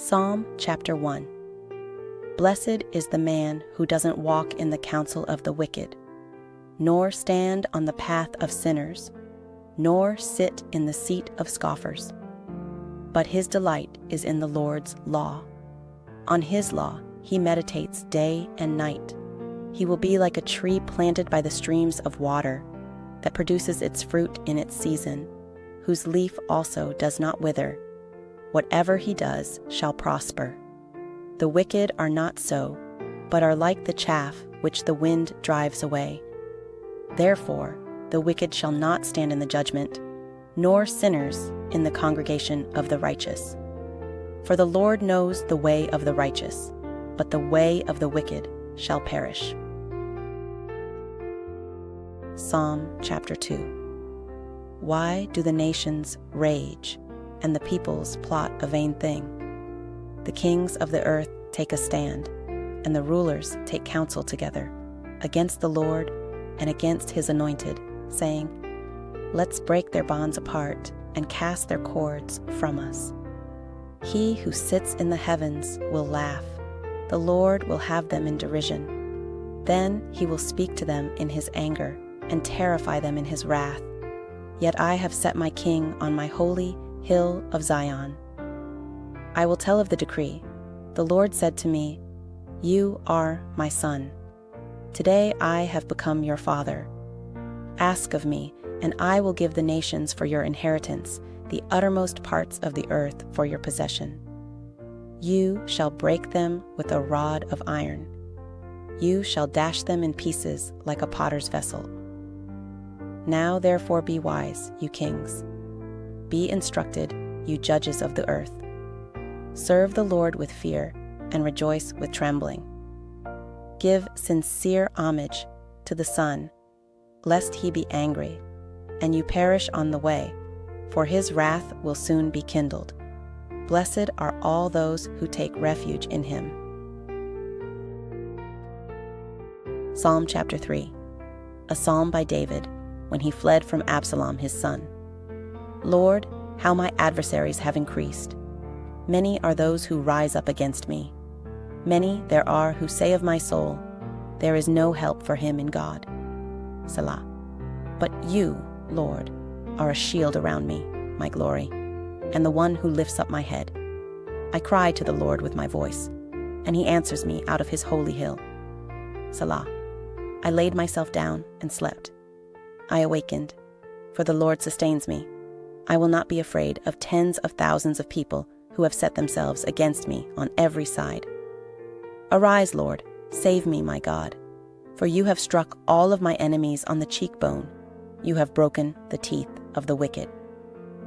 Psalm chapter 1. Blessed is the man who doesn't walk in the counsel of the wicked, nor stand on the path of sinners, nor sit in the seat of scoffers. But his delight is in the Lord's law. On his law he meditates day and night. He will be like a tree planted by the streams of water, that produces its fruit in its season, whose leaf also does not wither. Whatever he does shall prosper. The wicked are not so, but are like the chaff which the wind drives away. Therefore, the wicked shall not stand in the judgment, nor sinners in the congregation of the righteous. For the Lord knows the way of the righteous, but the way of the wicked shall perish. Psalm chapter 2. Why do the nations rage, and the peoples plot a vain thing? The kings of the earth take a stand, and the rulers take counsel together, against the Lord and against his anointed, saying, Let's break their bonds apart and cast their cords from us. He who sits in the heavens will laugh. The Lord will have them in derision. Then he will speak to them in his anger and terrify them in his wrath. Yet I have set my king on my holy hill of Zion. I will tell of the decree. The Lord said to me, You are my son. Today I have become your father. Ask of me, and I will give the nations for your inheritance, the uttermost parts of the earth for your possession. You shall break them with a rod of iron. You shall dash them in pieces like a potter's vessel. Now therefore be wise, you kings. Be instructed, you judges of the earth. Serve the Lord with fear and rejoice with trembling. Give sincere homage to the Son, lest he be angry, and you perish on the way, for his wrath will soon be kindled. Blessed are all those who take refuge in him. Psalm chapter 3. A psalm by David, when he fled from Absalom his son. Lord, how my adversaries have increased. Many are those who rise up against me. Many there are who say of my soul, There is no help for him in God. Selah. But you, Lord, are a shield around me, my glory, and the one who lifts up my head. I cry to the Lord with my voice, and he answers me out of his holy hill. Selah. I laid myself down and slept. I awakened, for the Lord sustains me. I will not be afraid of tens of thousands of people who have set themselves against me on every side. Arise, Lord, save me, my God, for you have struck all of my enemies on the cheekbone. You have broken the teeth of the wicked.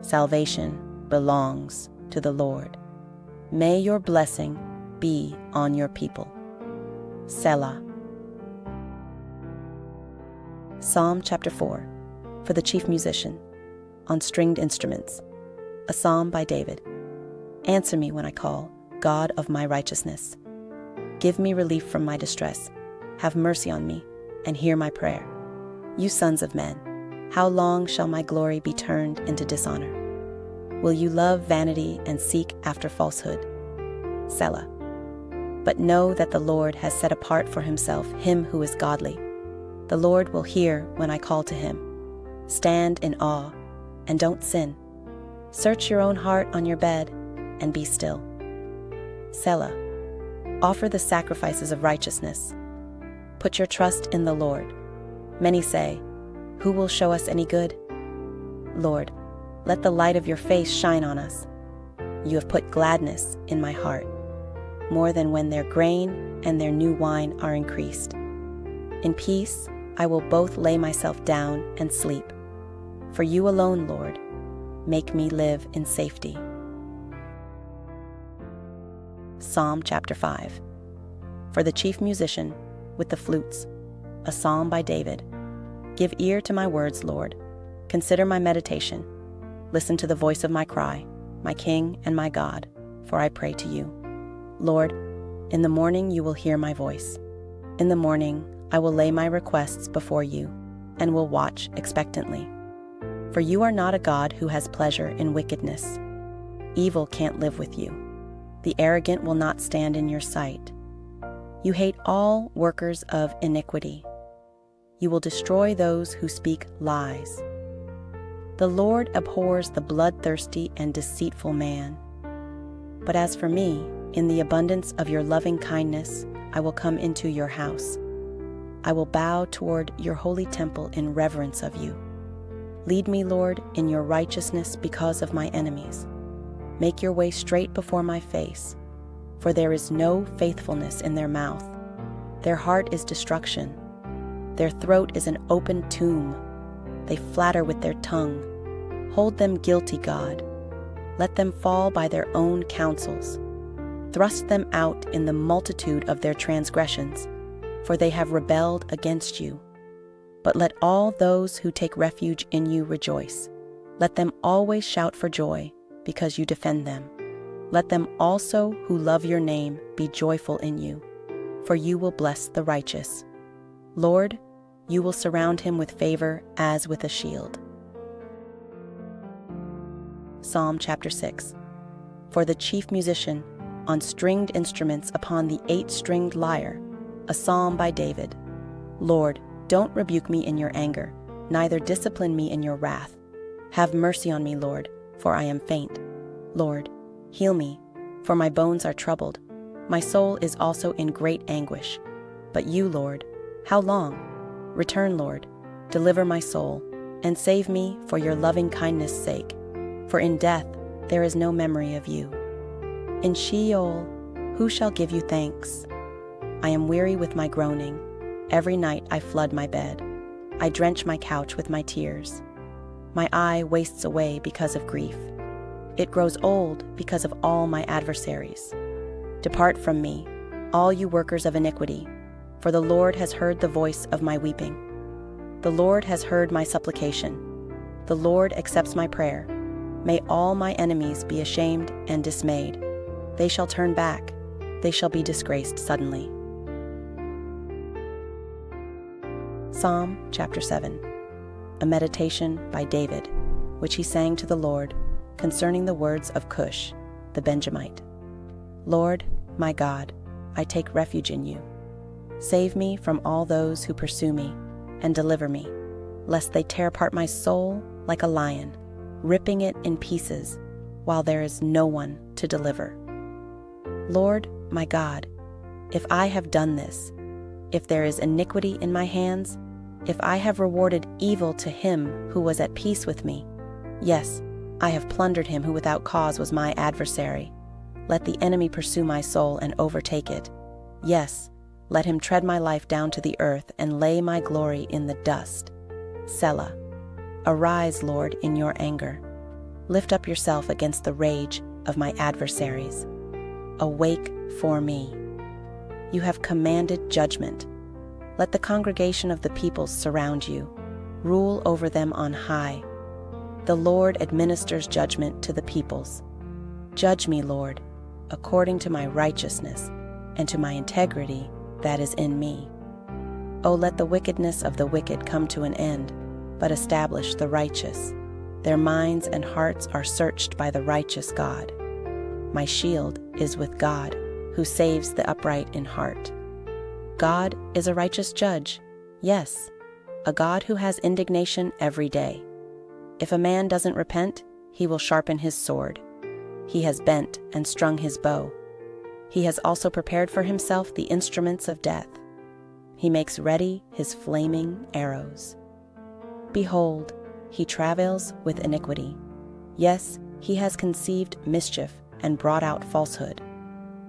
Salvation belongs to the Lord. May your blessing be on your people. Selah. Psalm chapter 4, for the chief musician, on stringed instruments, a psalm by David. Answer me when I call, God of my righteousness. Give me relief from my distress. Have mercy on me, and hear my prayer. You sons of men, how long shall my glory be turned into dishonor? Will you love vanity and seek after falsehood? Selah. But know that the Lord has set apart for himself him who is godly. The Lord will hear when I call to him. Stand in awe, and don't sin. Search your own heart on your bed, and be still. Selah. Offer the sacrifices of righteousness. Put your trust in the Lord. Many say, Who will show us any good? Lord, let the light of your face shine on us. You have put gladness in my heart, more than when their grain and their new wine are increased. In peace, I will both lay myself down and sleep. For you alone, Lord, make me live in safety. Psalm chapter 5. For the chief musician, with the flutes, a psalm by David. Give ear to my words, Lord. Consider my meditation. Listen to the voice of my cry, my King and my God, for I pray to you. Lord, in the morning you will hear my voice. In the morning I will lay my requests before you, and will watch expectantly. For you are not a God who has pleasure in wickedness. Evil can't live with you. The arrogant will not stand in your sight. You hate all workers of iniquity. You will destroy those who speak lies. The Lord abhors the bloodthirsty and deceitful man. But as for me, in the abundance of your loving kindness, I will come into your house. I will bow toward your holy temple in reverence of you. Lead me, Lord, in your righteousness because of my enemies. Make your way straight before my face, for there is no faithfulness in their mouth. Their heart is destruction. Their throat is an open tomb. They flatter with their tongue. Hold them guilty, God. Let them fall by their own counsels. Thrust them out in the multitude of their transgressions, for they have rebelled against you. But let all those who take refuge in you rejoice. Let them always shout for joy, because you defend them. Let them also who love your name be joyful in you, for you will bless the righteous. Lord, you will surround him with favor as with a shield. Psalm chapter 6. For the chief musician, on stringed instruments upon the 8-stringed lyre, a psalm by David. Lord, don't rebuke me in your anger, neither discipline me in your wrath. Have mercy on me, Lord, for I am faint. Lord, heal me, for my bones are troubled. My soul is also in great anguish. But you, Lord, how long? Return, Lord, deliver my soul, and save me for your loving kindness' sake. For in death there is no memory of you. In Sheol, who shall give you thanks? I am weary with my groaning. Every night I flood my bed. I drench my couch with my tears. My eye wastes away because of grief. It grows old because of all my adversaries. Depart from me, all you workers of iniquity, for the Lord has heard the voice of my weeping. The Lord has heard my supplication. The Lord accepts my prayer. May all my enemies be ashamed and dismayed. They shall turn back. They shall be disgraced suddenly. Psalm chapter 7. A meditation by David, which he sang to the Lord concerning the words of Cush, the Benjamite. Lord, my God, I take refuge in you. Save me from all those who pursue me, and deliver me, lest they tear apart my soul like a lion, ripping it in pieces, while there is no one to deliver. Lord, my God, if I have done this, if there is iniquity in my hands, if I have rewarded evil to him who was at peace with me, yes, I have plundered him who without cause was my adversary. Let the enemy pursue my soul and overtake it. Yes, let him tread my life down to the earth and lay my glory in the dust. Selah. Arise, Lord, in your anger. Lift up yourself against the rage of my adversaries. Awake for me. You have commanded judgment. Let the congregation of the peoples surround you. Rule over them on high. The Lord administers judgment to the peoples. Judge me, Lord, according to my righteousness and to my integrity that is in me. O let the wickedness of the wicked come to an end, but establish the righteous. Their minds and hearts are searched by the righteous God. My shield is with God, who saves the upright in heart. God is a righteous judge, yes, a God who has indignation every day. If a man doesn't repent, he will sharpen his sword. He has bent and strung his bow. He has also prepared for himself the instruments of death. He makes ready his flaming arrows. Behold, he travails with iniquity. Yes, he has conceived mischief and brought out falsehood.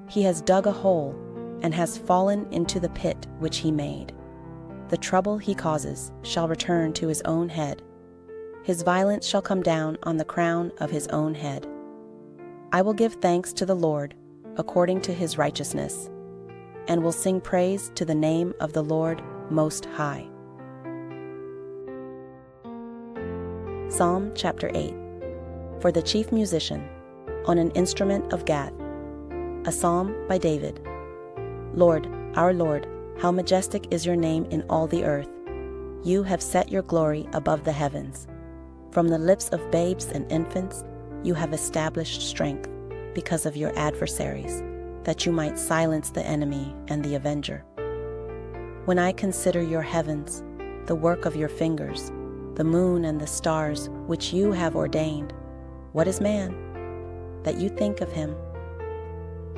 He has dug a hole and has fallen into the pit which he made. The trouble he causes shall return to his own head. His violence shall come down on the crown of his own head. I will give thanks to the Lord according to his righteousness, and will sing praise to the name of the Lord Most High. Psalm chapter 8. For the chief musician, on an instrument of Gath, a psalm by David. Lord, our Lord, how majestic is your name in all the earth. You have set your glory above the heavens. From the lips of babes and infants, you have established strength. because of your adversaries, that you might silence the enemy and the avenger. When I consider your heavens, the work of your fingers, the moon and the stars which you have ordained, what is man, that you think of him?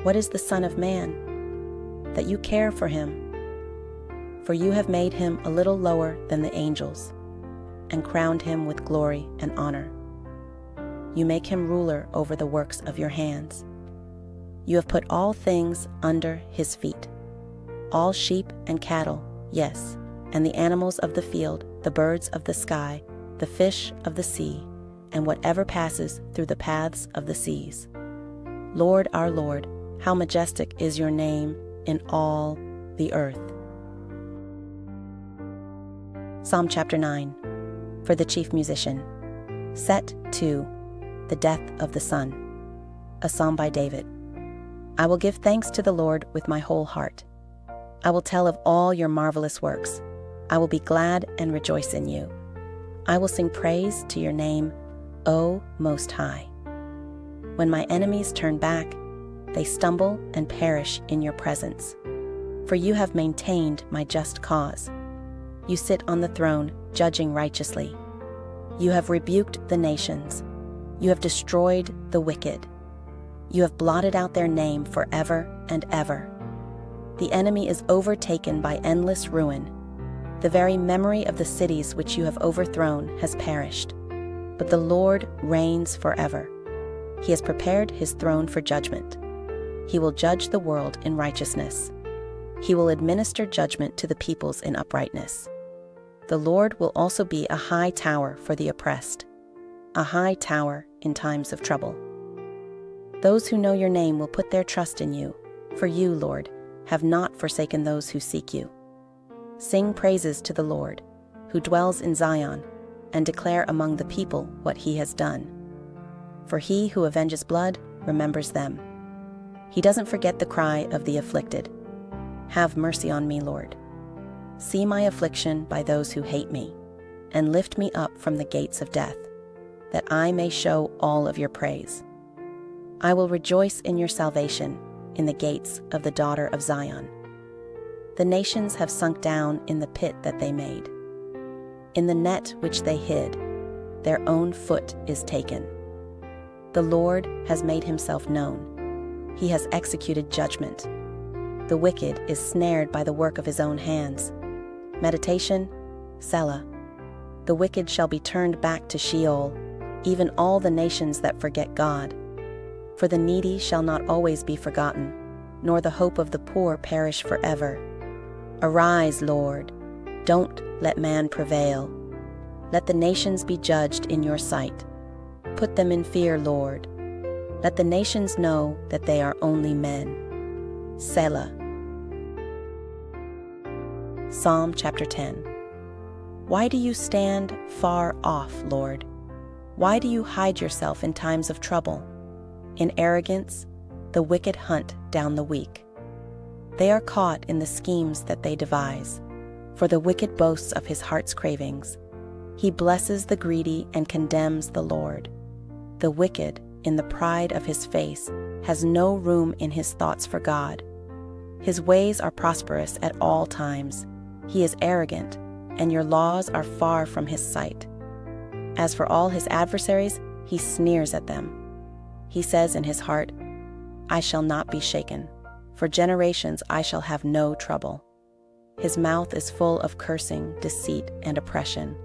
What is the Son of Man, that you care for him? For you have made him a little lower than the angels, and crowned him with glory and honor. You make him ruler over the works of your hands. You have put all things under his feet, all sheep and cattle, yes, and the animals of the field, the birds of the sky, the fish of the sea, and whatever passes through the paths of the seas. Lord, our Lord, how majestic is your name in all the earth. Psalm chapter 9, for the chief musician. Set to the death of the Son, a psalm by David. I will give thanks to the Lord with my whole heart. I will tell of all your marvelous works. I will be glad and rejoice in you. I will sing praise to your name, O Most High. When my enemies turn back, they stumble and perish in your presence. For you have maintained my just cause. You sit on the throne, judging righteously. You have rebuked the nations. You have destroyed the wicked. You have blotted out their name forever and ever. The enemy is overtaken by endless ruin. The very memory of the cities which you have overthrown has perished. But the Lord reigns forever. He has prepared his throne for judgment. He will judge the world in righteousness. He will administer judgment to the peoples in uprightness. The Lord will also be a high tower for the oppressed, a high tower in times of trouble. Those who know your name will put their trust in you, for you, Lord, have not forsaken those who seek you. Sing praises to the Lord, who dwells in Zion, and declare among the people what he has done. For he who avenges blood remembers them. He doesn't forget the cry of the afflicted. Have mercy on me, Lord. See my affliction by those who hate me, and lift me up from the gates of death, that I may show all of your praise. I will rejoice in your salvation in the gates of the daughter of Zion. The nations have sunk down in the pit that they made. In the net which they hid, their own foot is taken. The Lord has made himself known. He has executed judgment. The wicked is snared by the work of his own hands. Meditation, Selah. The wicked shall be turned back to Sheol, even all the nations that forget God. For the needy shall not always be forgotten, nor the hope of the poor perish forever. Arise, Lord. Don't let man prevail. Let the nations be judged in your sight. Put them in fear, Lord. Let the nations know that they are only men. Selah. Psalm chapter 10. Why do you stand far off, Lord? Why do you hide yourself in times of trouble? In arrogance, the wicked hunt down the weak. They are caught in the schemes that they devise, for the wicked boasts of his heart's cravings. He blesses the greedy and condemns the Lord. The wicked, in the pride of his face, has no room in his thoughts for God. His ways are prosperous at all times. He is arrogant, and your laws are far from his sight. As for all his adversaries, he sneers at them. He says in his heart, I shall not be shaken. For generations I shall have no trouble. His mouth is full of cursing, deceit, and oppression.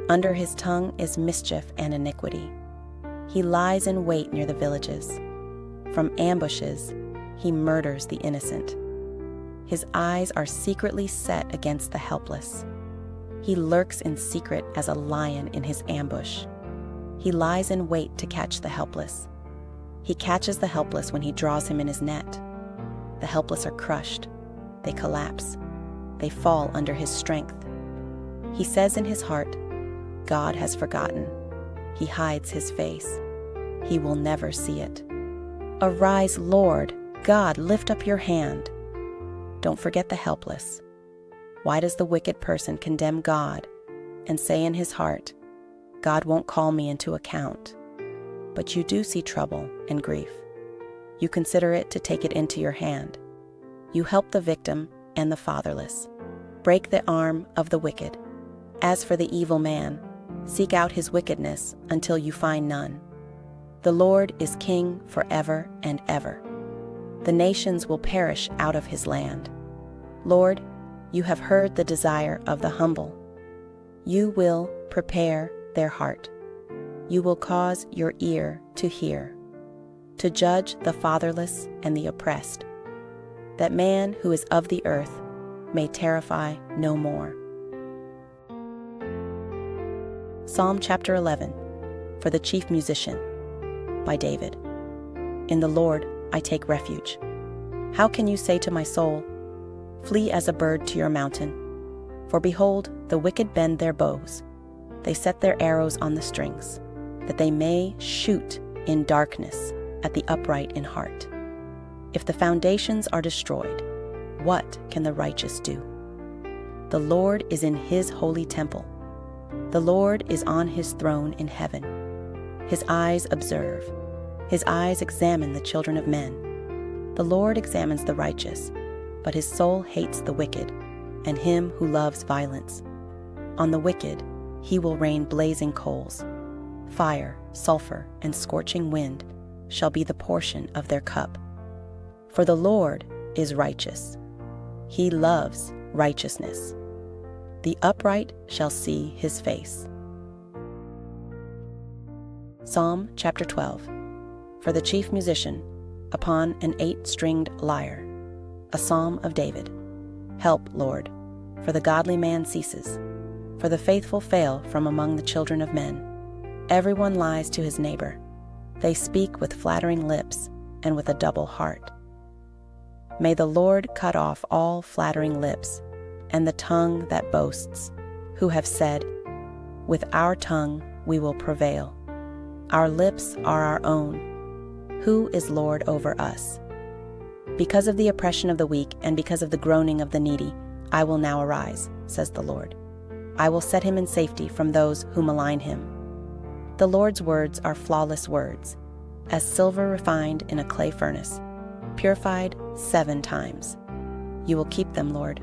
Under his tongue is mischief and iniquity. He lies in wait near the villages. From ambushes, he murders the innocent. His eyes are secretly set against the helpless. He lurks in secret as a lion in his ambush. He lies in wait to catch the helpless. He catches the helpless when he draws him in his net. The helpless are crushed. They collapse. They fall under his strength. He says in his heart, God has forgotten. He hides his face. He will never see it. Arise, Lord. God, lift up your hand. Don't forget the helpless. Why does the wicked person condemn God and say in his heart, God won't call me into account? But you do see trouble and grief. You consider it to take it into your hand. You help the victim and the fatherless. Break the arm of the wicked. As for the evil man, seek out his wickedness until you find none. The Lord is king forever and ever. The nations will perish out of his land. Lord, you have heard the desire of the humble. You will prepare their heart. You will cause your ear to hear, to judge the fatherless and the oppressed, that man who is of the earth may terrify no more. Psalm chapter 11, for the chief musician, by David. In the Lord I take refuge. How can you say to my soul, flee as a bird to your mountain? For behold, the wicked bend their bows. They set their arrows on the strings, that they may shoot in darkness at the upright in heart. If the foundations are destroyed, what can the righteous do? The Lord is in his holy temple. The Lord is on his throne in heaven. His eyes observe. His eyes examine the children of men. The Lord examines the righteous, but his soul hates the wicked and him who loves violence. On the wicked he will rain blazing coals. Fire, sulfur, and scorching wind shall be the portion of their cup. For the Lord is righteous. He loves righteousness. The upright shall see his face. Psalm chapter 12, for the chief musician, upon an 8-stringed lyre, a psalm of David. Help, Lord, for the godly man ceases, for the faithful fail from among the children of men. Everyone lies to his neighbor. They speak with flattering lips and with a double heart. May the Lord cut off all flattering lips and the tongue that boasts, who have said, with our tongue we will prevail. Our lips are our own. Who is Lord over us? Because of the oppression of the weak and because of the groaning of the needy, I will now arise, says the Lord. I will set him in safety from those who malign him. The Lord's words are flawless words, as silver refined in a clay furnace, purified 7 times. You will keep them, Lord.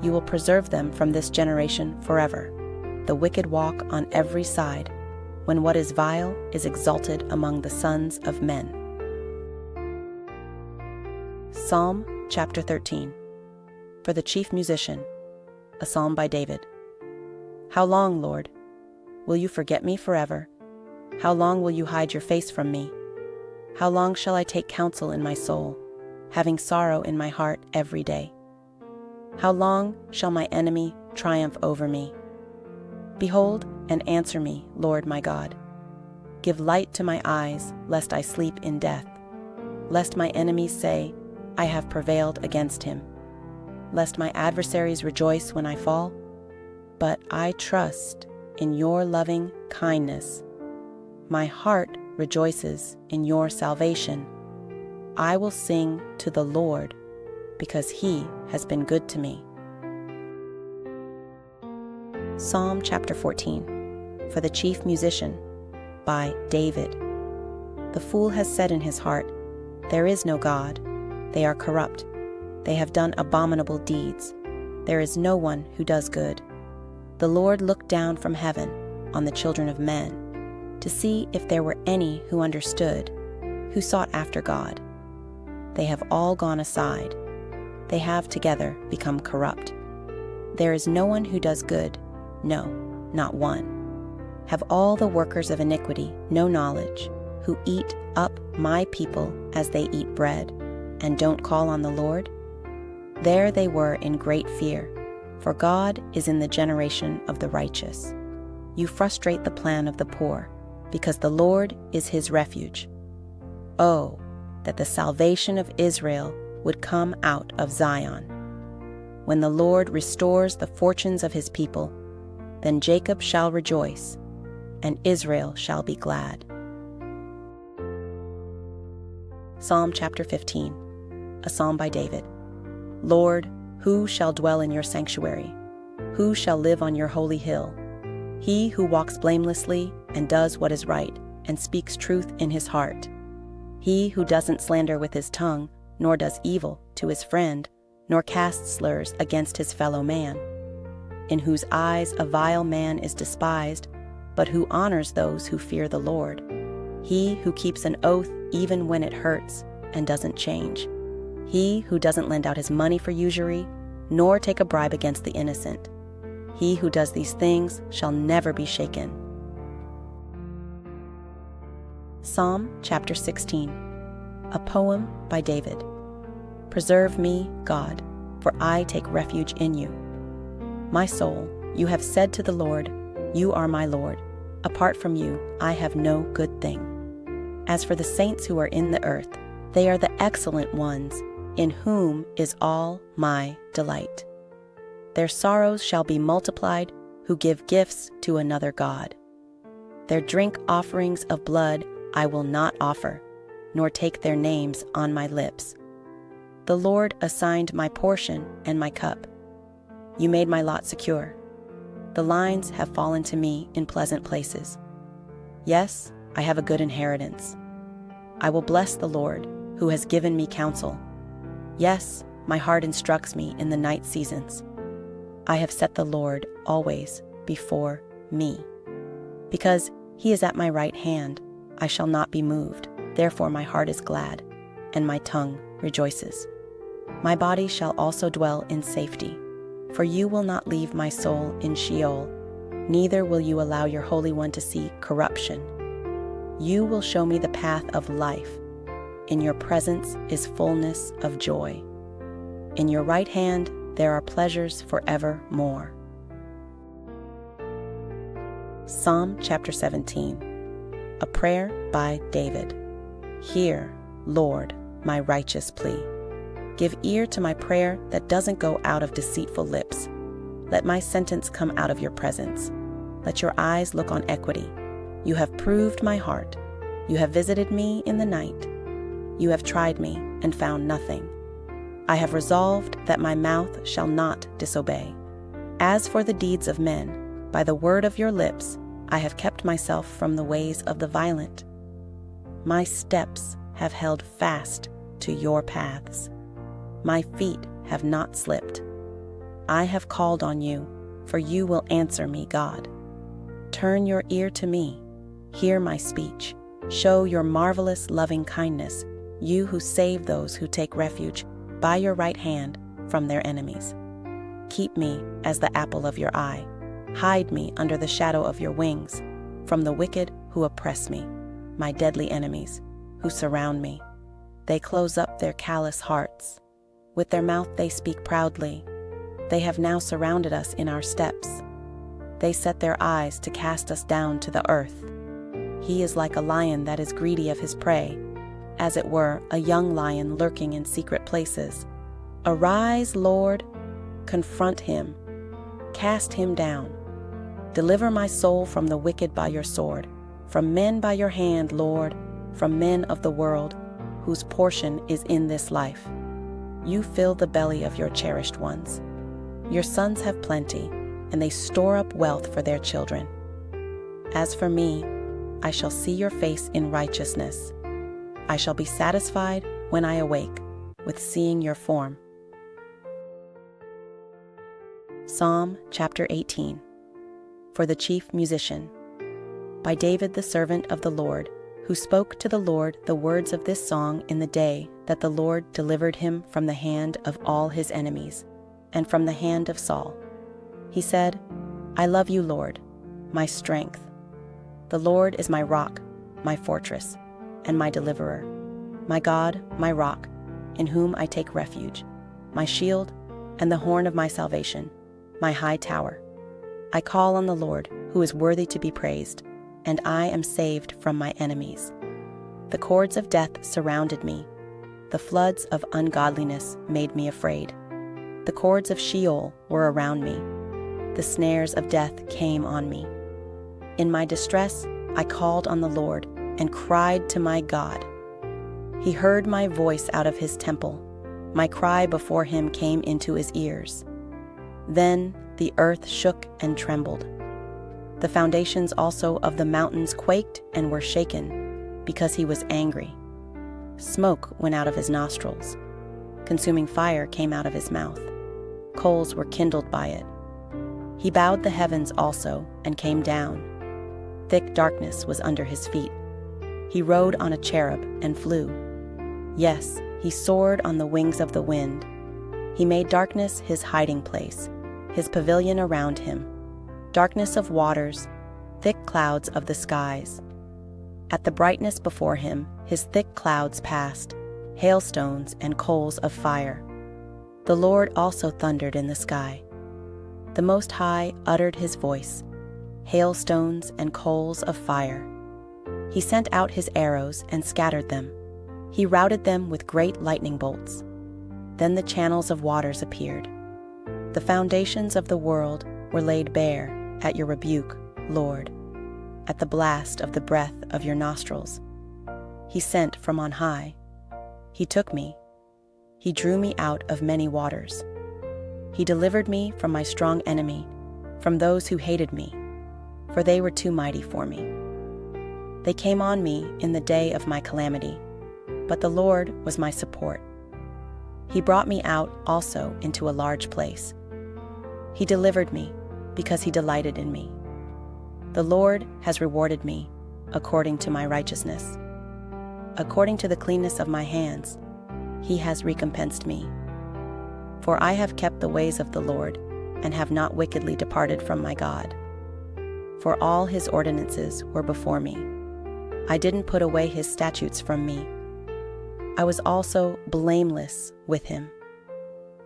You will preserve them from this generation forever. The wicked walk on every side, when what is vile is exalted among the sons of men. Psalm chapter 13, for the chief musician, a psalm by David. How long, Lord, will you forget me forever? How long will you hide your face from me? How long shall I take counsel in my soul, having sorrow in my heart every day? How long shall my enemy triumph over me? Behold and answer me, Lord my God. Give light to my eyes, lest I sleep in death, lest my enemies say, I have prevailed against him, lest my adversaries rejoice when I fall. But I trust in your loving kindness. My heart rejoices in your salvation. I will sing to the Lord, because he has been good to me. Psalm chapter 14, for the chief musician, by David. The fool has said in his heart, there is no God. They are corrupt. They have done abominable deeds. There is no one who does good. The Lord looked down from heaven on the children of men to see if there were any who understood, who sought after God. They have all gone aside. They have together become corrupt. There is no one who does good, no, not one. Have all the workers of iniquity no knowledge, who eat up my people as they eat bread, and don't call on the Lord? There they were in great fear, for God is in the generation of the righteous. You frustrate the plan of the poor, because the Lord is his refuge. Oh, that the salvation of Israel would come out of Zion. When the Lord restores the fortunes of his people, then Jacob shall rejoice, and Israel shall be glad. Psalm chapter 15, a psalm by David. Lord, who shall dwell in your sanctuary? Who shall live on your holy hill? He who walks blamelessly and does what is right and speaks truth in his heart. He who doesn't slander with his tongue, nor does evil to his friend, nor casts slurs against his fellow man, in whose eyes a vile man is despised, but who honors those who fear the Lord. He who keeps an oath even when it hurts and doesn't change. He who doesn't lend out his money for usury, nor take a bribe against the innocent. He who does these things shall never be shaken. Psalm chapter 16. A poem by David. Preserve me, God, for I take refuge in you. My soul, you have said to the Lord, you are my Lord. Apart from you, I have no good thing. As for the saints who are in the earth, they are the excellent ones, in whom is all my delight. Their sorrows shall be multiplied, who give gifts to another God. Their drink offerings of blood I will not offer, nor take their names on my lips. The Lord assigned my portion and my cup. You made my lot secure. The lines have fallen to me in pleasant places. Yes, I have a good inheritance. I will bless the Lord, who has given me counsel. Yes, my heart instructs me in the night seasons. I have set the Lord always before me. Because he is at my right hand, I shall not be moved. Therefore my heart is glad, and my tongue rejoices. My body shall also dwell in safety, for you will not leave my soul in Sheol, neither will you allow your Holy One to see corruption. You will show me the path of life. In your presence is fullness of joy. In your right hand there are pleasures forevermore. Psalm chapter 17. A prayer by David. Hear, Lord, my righteous plea. Give ear to my prayer that doesn't go out of deceitful lips. Let my sentence come out of your presence. Let your eyes look on equity. You have proved my heart. You have visited me in the night. You have tried me and found nothing. I have resolved that my mouth shall not disobey. As for the deeds of men, by the word of your lips, I have kept myself from the ways of the violent. My steps have held fast to your paths. My feet have not slipped. I have called on you, for you will answer me, God. Turn your ear to me. Hear my speech. Show your marvelous loving kindness, you who save those who take refuge by your right hand from their enemies. Keep me as the apple of your eye. Hide me under the shadow of your wings, from the wicked who oppress me, my deadly enemies, who surround me. They close up their callous hearts. With their mouth they speak proudly. They have now surrounded us in our steps. They set their eyes to cast us down to the earth. He is like a lion that is greedy of his prey, as it were a young lion lurking in secret places. Arise, Lord, confront him, cast him down. Deliver my soul from the wicked by your sword, from men by your hand, Lord, from men of the world, whose portion is in this life. You fill the belly of your cherished ones. Your sons have plenty, and they store up wealth for their children. As for me, I shall see your face in righteousness. I shall be satisfied when I awake with seeing your form. Psalm chapter 18. For the chief musician. By David the servant of the Lord, who spoke to the Lord the words of this song in the day that the Lord delivered him from the hand of all his enemies, and from the hand of Saul. He said, I love you, Lord, my strength. The Lord is my rock, my fortress, and my deliverer, my God, my rock, in whom I take refuge, my shield and the horn of my salvation, my high tower. I call on the Lord, who is worthy to be praised, and I am saved from my enemies. The cords of death surrounded me. The floods of ungodliness made me afraid. The cords of Sheol were around me. The snares of death came on me. In my distress, I called on the Lord and cried to my God. He heard my voice out of his temple. My cry before him came into his ears. Then the earth shook and trembled. The foundations also of the mountains quaked and were shaken, because he was angry. Smoke went out of his nostrils. Consuming fire came out of his mouth. Coals were kindled by it. He bowed the heavens also and came down. Thick darkness was under his feet. He rode on a cherub and flew. Yes, he soared on the wings of the wind. He made darkness his hiding place, his pavilion around him, darkness of waters, thick clouds of the skies. At the brightness before him, his thick clouds passed, hailstones and coals of fire. The Lord also thundered in the sky. The Most High uttered his voice, hailstones and coals of fire. He sent out his arrows and scattered them. He routed them with great lightning bolts. Then the channels of waters appeared. The foundations of the world were laid bare at your rebuke, Lord, at the blast of the breath of your nostrils. He sent from on high. He took me. He drew me out of many waters. He delivered me from my strong enemy, from those who hated me, for they were too mighty for me. They came on me in the day of my calamity, but the Lord was my support. He brought me out also into a large place. He delivered me because he delighted in me. The Lord has rewarded me according to my righteousness. According to the cleanness of my hands, he has recompensed me. For I have kept the ways of the Lord and have not wickedly departed from my God. For all his ordinances were before me. I didn't put away his statutes from me. I was also blameless with him.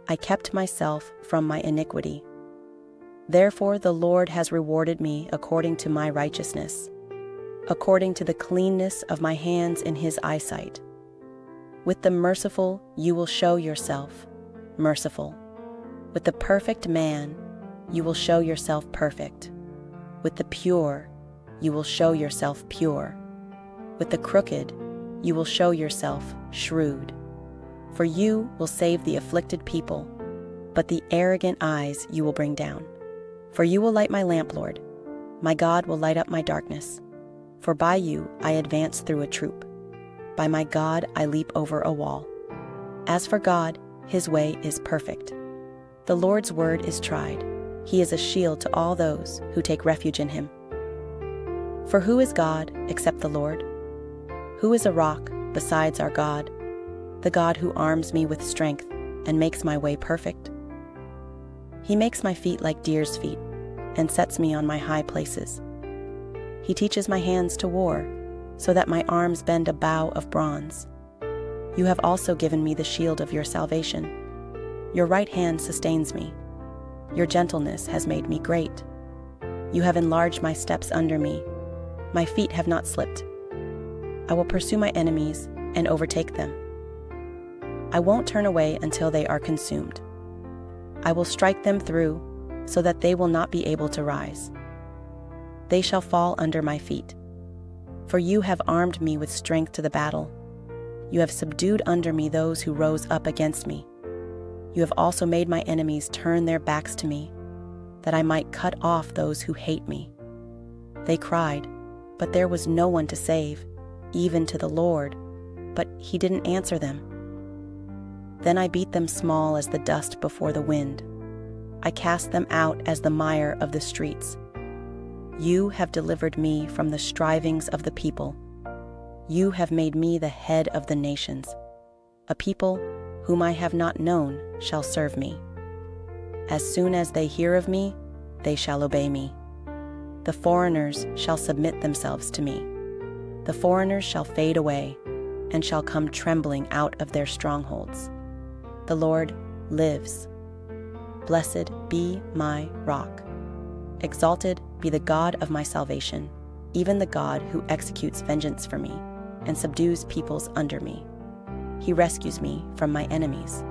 I kept myself from my iniquity. Therefore the Lord has rewarded me according to my righteousness, according to the cleanness of my hands in his eyesight. With the merciful you will show yourself merciful. With the perfect man you will show yourself perfect. With the pure you will show yourself pure. With the crooked you will show yourself shrewd. For you will save the afflicted people, but the arrogant eyes you will bring down. For you will light my lamp, Lord. My God will light up my darkness. For by you I advance through a troop. By my God I leap over a wall. As for God, his way is perfect. The Lord's word is tried. He is a shield to all those who take refuge in him. For who is God except the Lord? Who is a rock besides our God, the God who arms me with strength and makes my way perfect? He makes my feet like deer's feet and sets me on my high places. He teaches my hands to war, so that my arms bend a bow of bronze. You have also given me the shield of your salvation. Your right hand sustains me. Your gentleness has made me great. You have enlarged my steps under me. My feet have not slipped. I will pursue my enemies and overtake them. I won't turn away until they are consumed. I will strike them through, so that they will not be able to rise. They shall fall under my feet. For you have armed me with strength to the battle. You have subdued under me those who rose up against me. You have also made my enemies turn their backs to me, that I might cut off those who hate me. They cried, but there was no one to save, even to the Lord, but he didn't answer them. Then I beat them small as the dust before the wind. I cast them out as the mire of the streets. You have delivered me from the strivings of the people. You have made me the head of the nations. A people whom I have not known shall serve me. As soon as they hear of me, they shall obey me. The foreigners shall submit themselves to me. The foreigners shall fade away and shall come trembling out of their strongholds. The Lord lives. Blessed be my rock. Exalted be the God of my salvation, even the God who executes vengeance for me and subdues peoples under me. He rescues me from my enemies.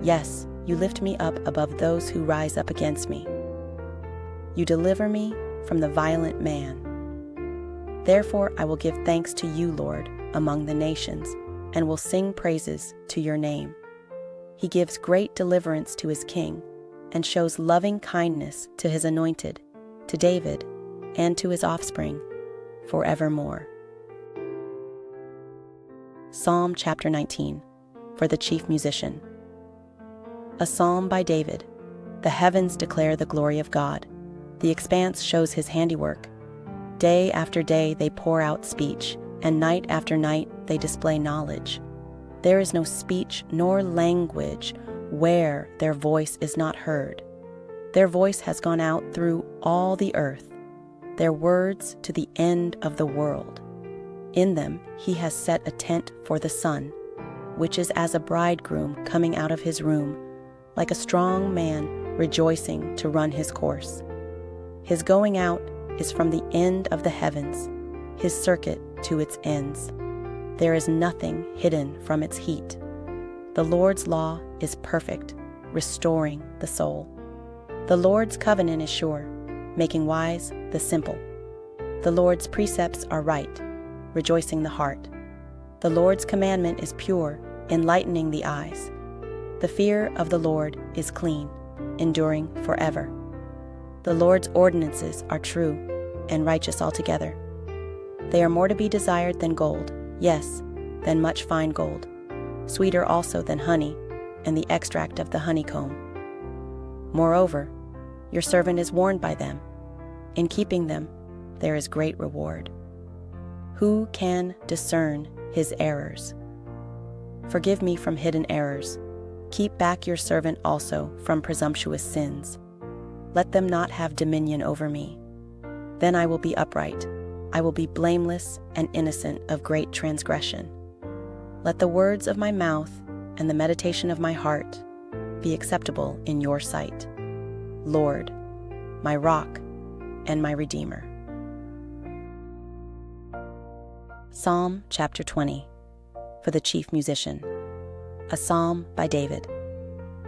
Yes, you lift me up above those who rise up against me. You deliver me from the violent man. Therefore I will give thanks to you, Lord, among the nations, and will sing praises to your name. He gives great deliverance to his king, and shows loving kindness to his anointed, to David, and to his offspring, forevermore. Psalm chapter 19, for the chief musician. A psalm by David. The heavens declare the glory of God. The expanse shows his handiwork. Day after day they pour out speech, and night after night they display knowledge. There is no speech nor language where their voice is not heard. Their voice has gone out through all the earth, their words to the end of the world. In them he has set a tent for the sun, which is as a bridegroom coming out of his room, like a strong man rejoicing to run his course. His going out is from the end of the heavens, his circuit to its ends. There is nothing hidden from its heat. The Lord's law is perfect, restoring the soul. The Lord's covenant is sure, making wise the simple. The Lord's precepts are right, rejoicing the heart. The Lord's commandment is pure, enlightening the eyes. The fear of the Lord is clean, enduring forever. The Lord's ordinances are true and righteous altogether. They are more to be desired than gold, yes, than much fine gold, sweeter also than honey and the extract of the honeycomb. Moreover, your servant is warned by them. In keeping them, there is great reward. Who can discern his errors? Forgive me from hidden errors. Keep back your servant also from presumptuous sins. Let them not have dominion over me. Then I will be upright. I will be blameless and innocent of great transgression. Let the words of my mouth and the meditation of my heart be acceptable in your sight, Lord, my rock and my redeemer. Psalm chapter 20, for the chief musician. A psalm by David.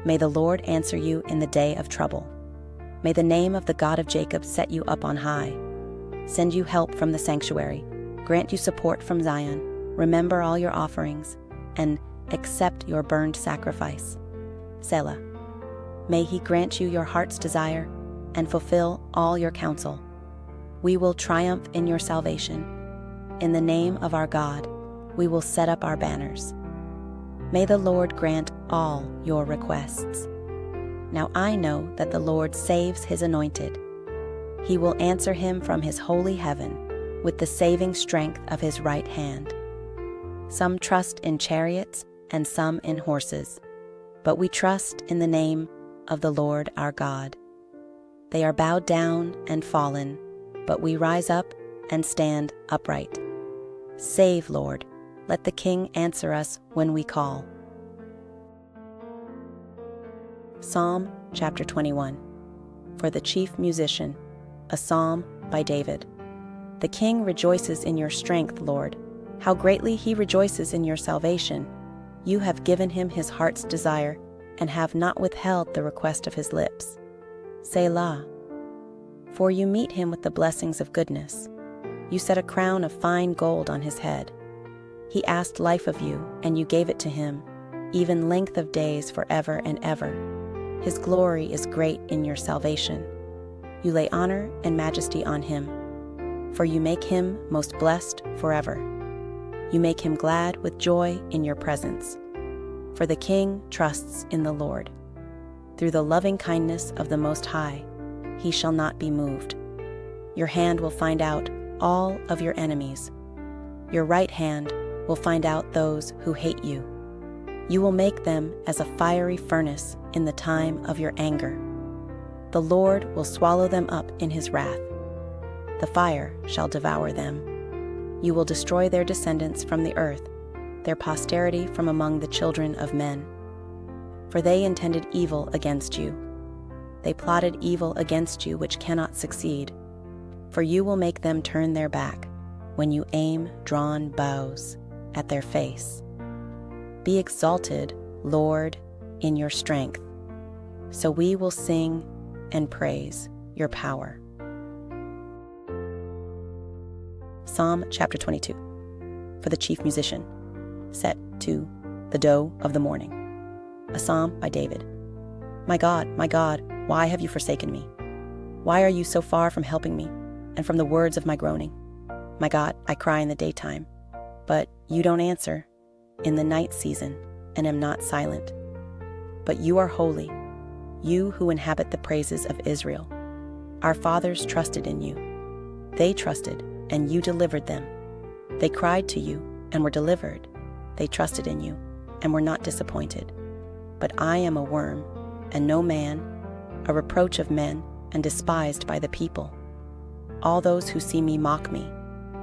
May the Lord answer you in the day of trouble. May the name of the God of Jacob set you up on high. Send you help from the sanctuary. Grant you support from Zion. Remember all your offerings, and accept your burned sacrifice. Selah. May he grant you your heart's desire, and fulfill all your counsel. We will triumph in your salvation. In the name of our God, we will set up our banners. May the Lord grant all your requests. Now I know that the Lord saves his anointed. He will answer him from his holy heaven with the saving strength of his right hand. Some trust in chariots and some in horses, but we trust in the name of the Lord our God. They are bowed down and fallen, but we rise up and stand upright. Save, Lord. Let the King answer us when we call. Psalm chapter 21, for the chief musician. A psalm by David. The King rejoices in your strength, Lord. How greatly he rejoices in your salvation. You have given him his heart's desire, and have not withheld the request of his lips. Selah. For you meet him with the blessings of goodness. You set a crown of fine gold on his head. He asked life of you, and you gave it to him, even length of days forever and ever. His glory is great in your salvation. You lay honor and majesty on him, for you make him most blessed forever. You make him glad with joy in your presence. For the King trusts in the Lord. Through the loving kindness of the Most High, he shall not be moved. Your hand will find out all of your enemies. Your right hand will find out those who hate you. You will make them as a fiery furnace in the time of your anger. The Lord will swallow them up in his wrath. The fire shall devour them. You will destroy their descendants from the earth, their posterity from among the children of men. For they intended evil against you. They plotted evil against you which cannot succeed. For you will make them turn their back when you aim drawn bows at their face. Be exalted, Lord, in your strength, so we will sing and praise your power. Psalm chapter 22, for the chief musician, set to the doe of the morning. A psalm by David. My God, why have you forsaken me? Why are you so far from helping me, and from the words of my groaning? My God, I cry in the daytime, but you don't answer. in the night season and am not silent. But you are holy, you who inhabit the praises of Israel. Our fathers trusted in you. They trusted, and you delivered them. They cried to you and were delivered. They trusted in you and were not disappointed. But I am a worm, and no man, a reproach of men, and despised by the people. All those who see me mock me.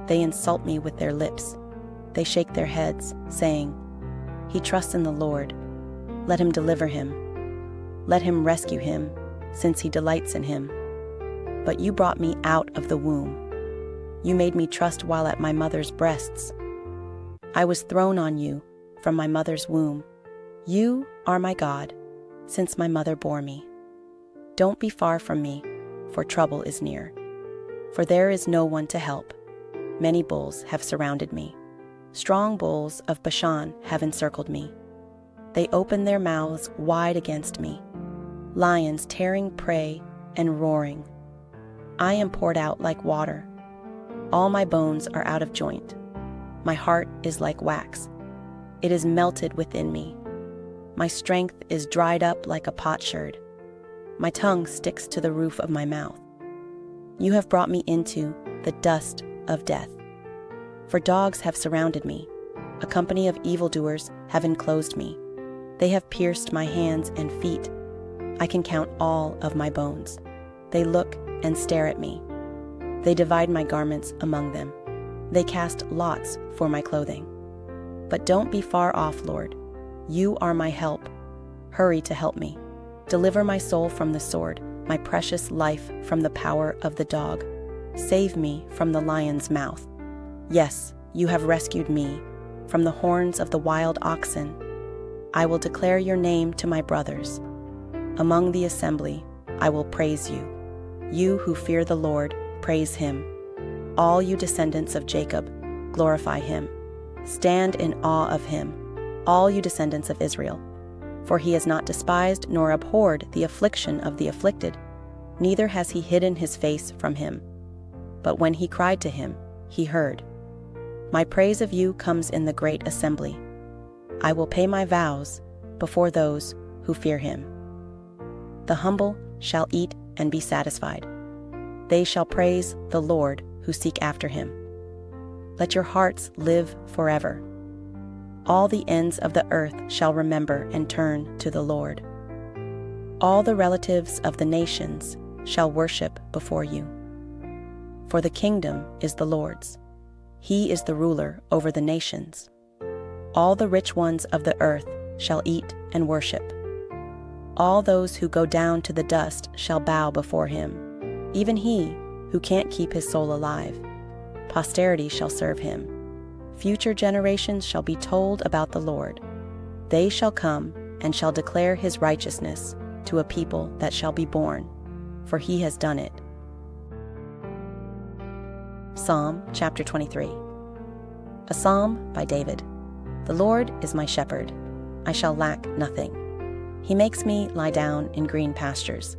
They insult me with their lips. They shake their heads, saying, "He trusts in the Lord. Let him deliver him. Let him rescue him, since he delights in him." But you brought me out of the womb. You made me trust while at my mother's breasts. I was thrown on you from my mother's womb. You are my God, since my mother bore me. Don't be far from me, for trouble is near. For there is no one to help. Many bulls have surrounded me. Strong bulls of Bashan have encircled me. They open their mouths wide against me, lions tearing prey and roaring. I am poured out like water. All my bones are out of joint. My heart is like wax. It is melted within me. My strength is dried up like a potsherd. My tongue sticks to the roof of my mouth. You have brought me into the dust of death. For dogs have surrounded me. A company of evildoers have enclosed me. They have pierced my hands and feet. I can count all of my bones. They look and stare at me. They divide my garments among them. They cast lots for my clothing. But don't be far off, Lord. You are my help. Hurry to help me. Deliver my soul from the sword, my precious life from the power of the dog. Save me from the lion's mouth. Yes, you have rescued me from the horns of the wild oxen. I will declare your name to my brothers. Among the assembly, I will praise you. You who fear the Lord, praise him. All you descendants of Jacob, glorify him. Stand in awe of him, all you descendants of Israel. For he has not despised nor abhorred the affliction of the afflicted, neither has he hidden his face from him. But when he cried to him, he heard. My praise of you comes in the great assembly. I will pay my vows before those who fear him. The humble shall eat and be satisfied. They shall praise the Lord who seek after him. Let your hearts live forever. All the ends of the earth shall remember and turn to the Lord. All the relatives of the nations shall worship before you. For the kingdom is the Lord's. He is the ruler over the nations. All the rich ones of the earth shall eat and worship. All those who go down to the dust shall bow before him, even he who can't keep his soul alive. Posterity shall serve him. Future generations shall be told about the Lord. They shall come and shall declare his righteousness to a people that shall be born, for he has done it. Psalm chapter 23. A psalm by David. The Lord is my shepherd. I shall lack nothing. He makes me lie down in green pastures.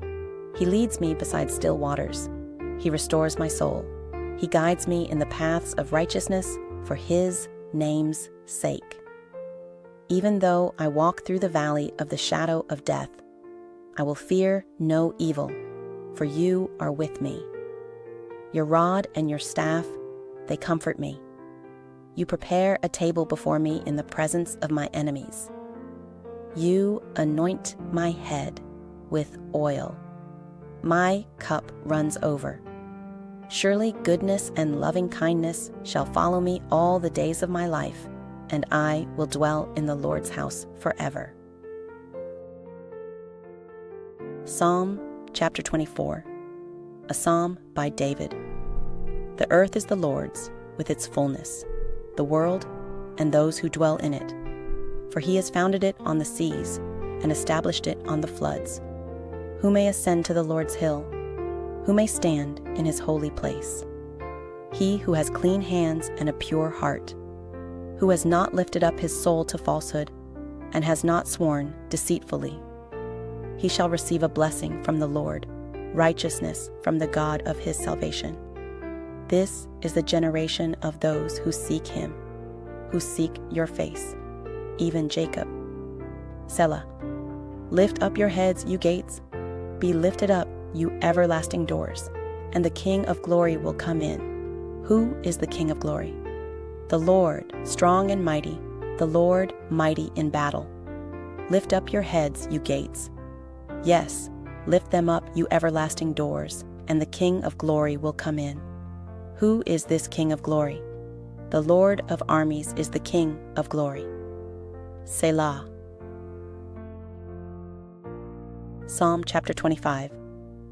He leads me beside still waters. He restores my soul. He guides me in the paths of righteousness for his name's sake. Even though I walk through the valley of the shadow of death, I will fear no evil, for you are with me. Your rod and your staff, they comfort me. You prepare a table before me in the presence of my enemies. You anoint my head with oil. My cup runs over. Surely goodness and loving kindness shall follow me all the days of my life, and I will dwell in the Lord's house forever. Psalm chapter 24. A psalm by David. The earth is the Lord's, with its fullness, the world and those who dwell in it. For he has founded it on the seas and established it on the floods. Who may ascend to the Lord's hill? Who may stand in his holy place? He who has clean hands and a pure heart, who has not lifted up his soul to falsehood and has not sworn deceitfully. He shall receive a blessing from the Lord, righteousness from the God of his salvation. This is the generation of those who seek him, who seek your face, even Jacob. Selah. Lift up your heads, you gates. Be lifted up, you everlasting doors, and the King of glory will come in. Who is the King of glory? The Lord, strong and mighty, the Lord, mighty in battle. Lift up your heads, you gates. Yes, lift them up, you everlasting doors, and the King of glory will come in. Who is this King of glory? The Lord of armies is the King of glory. Selah. Psalm chapter 25,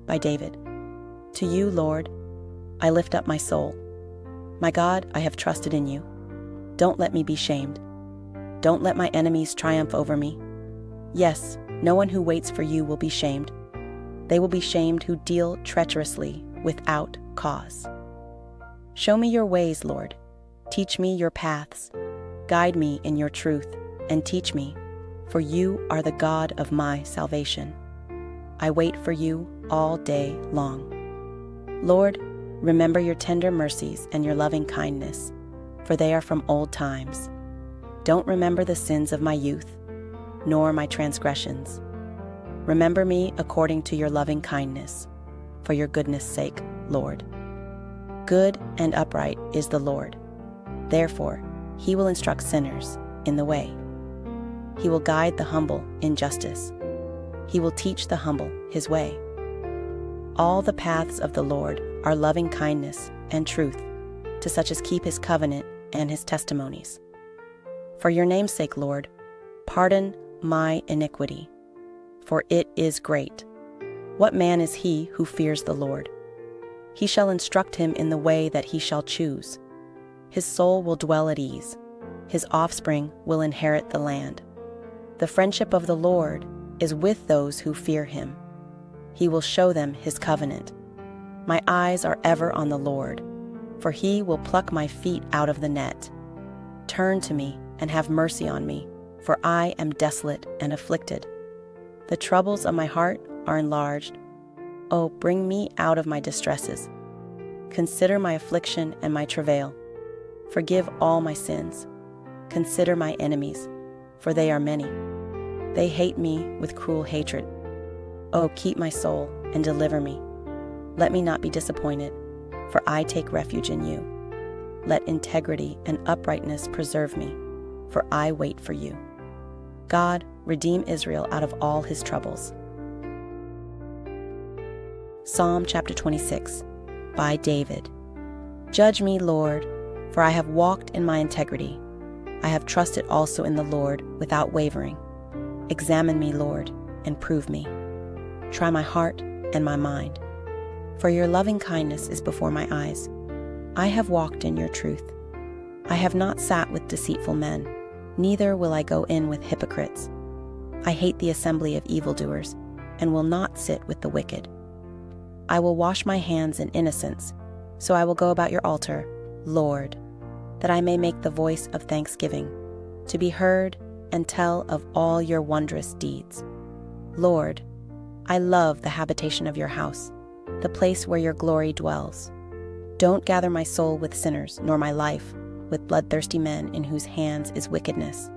by David. To you, Lord, I lift up my soul. My God, I have trusted in you. Don't let me be shamed. Don't let my enemies triumph over me. Yes, no one who waits for you will be shamed. They will be shamed who deal treacherously without cause. Show me your ways, Lord. Teach me your paths. Guide me in your truth and teach me, for you are the God of my salvation. I wait for you all day long. Lord, remember your tender mercies and your loving kindness, for they are from old times. Don't remember the sins of my youth, nor my transgressions. Remember me according to your loving kindness, for your goodness' sake, Lord. Good and upright is the Lord. Therefore, he will instruct sinners in the way. He will guide the humble in justice. He will teach the humble his way. All the paths of the Lord are loving kindness and truth to such as keep his covenant and his testimonies. For your name's sake, Lord, pardon my iniquity, for it is great. What man is he who fears the Lord? He shall instruct him in the way that he shall choose. His soul will dwell at ease. His offspring will inherit the land. The friendship of the Lord is with those who fear him. He will show them his covenant. My eyes are ever on the Lord, for he will pluck my feet out of the net. Turn to me and have mercy on me, for I am desolate and afflicted. The troubles of my heart are enlarged. Oh, bring me out of my distresses. Consider my affliction and my travail. Forgive all my sins. Consider my enemies, for they are many. They hate me with cruel hatred. Oh, keep my soul and deliver me. Let me not be disappointed, for I take refuge in you. Let integrity and uprightness preserve me, for I wait for you. God, redeem Israel out of all his troubles. Psalm chapter 26, by David. Judge me, Lord, for I have walked in my integrity. I have trusted also in the Lord without wavering. Examine me, Lord, and prove me. Try my heart and my mind. For your loving kindness is before my eyes. I have walked in your truth. I have not sat with deceitful men, neither will I go in with hypocrites. I hate the assembly of evildoers, and will not sit with the wicked. I will wash my hands in innocence, so I will go about your altar, Lord, that I may make the voice of thanksgiving, to be heard and tell of all your wondrous deeds. Lord, I love the habitation of your house, the place where your glory dwells. Don't gather my soul with sinners, nor my life with bloodthirsty men in whose hands is wickedness.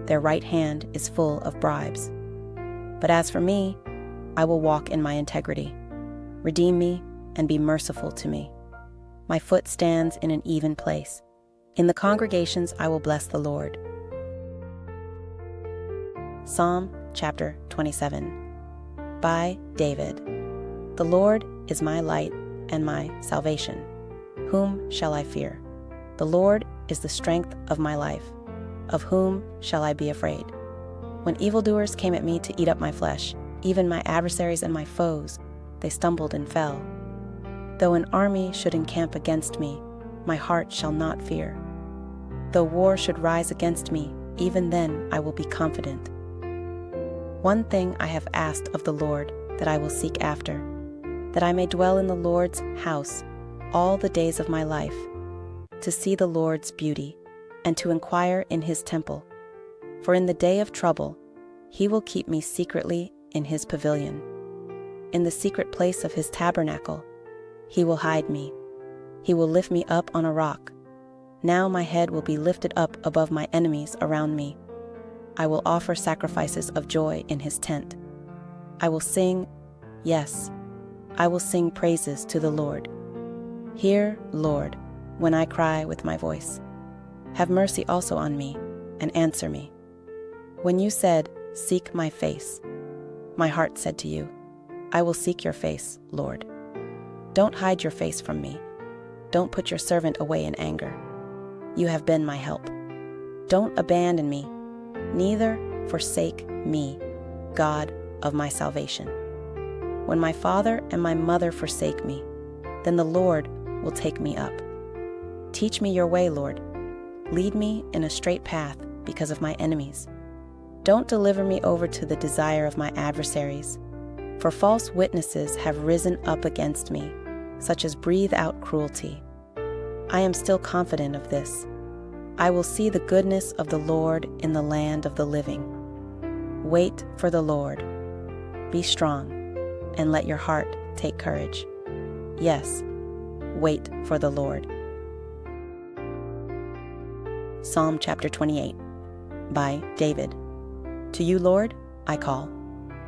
Their right hand is full of bribes. But as for me, I will walk in my integrity. Redeem me and be merciful to me. My foot stands in an even place. In the congregations I will bless the Lord. Psalm chapter 27, by David. The Lord is my light and my salvation. Whom shall I fear? The Lord is the strength of my life. Of whom shall I be afraid? When evildoers came at me to eat up my flesh, even my adversaries and my foes, they stumbled and fell. Though an army should encamp against me, my heart shall not fear. Though war should rise against me, even then I will be confident. One thing I have asked of the Lord that I will seek after, that I may dwell in the Lord's house all the days of my life, to see the Lord's beauty, and to inquire in his temple. For in the day of trouble, he will keep me secretly in his pavilion. In the secret place of his tabernacle, he will hide me. He will lift me up on a rock. Now my head will be lifted up above my enemies around me. I will offer sacrifices of joy in his tent. I will sing, yes, I will sing praises to the Lord. Hear, Lord, when I cry with my voice. Have mercy also on me, and answer me. When you said, "Seek my face," my heart said to you, "I will seek your face, Lord." Don't hide your face from me. Don't put your servant away in anger. You have been my help. Don't abandon me, neither forsake me, God of my salvation. When my father and my mother forsake me, then the Lord will take me up. Teach me your way, Lord. Lead me in a straight path because of my enemies. Don't deliver me over to the desire of my adversaries, for false witnesses have risen up against me, such as breathe out cruelty. I am still confident of this. I will see the goodness of the Lord in the land of the living. Wait for the Lord. Be strong, and let your heart take courage. Yes, wait for the Lord. Psalm chapter 28 by David. To you, Lord, I call.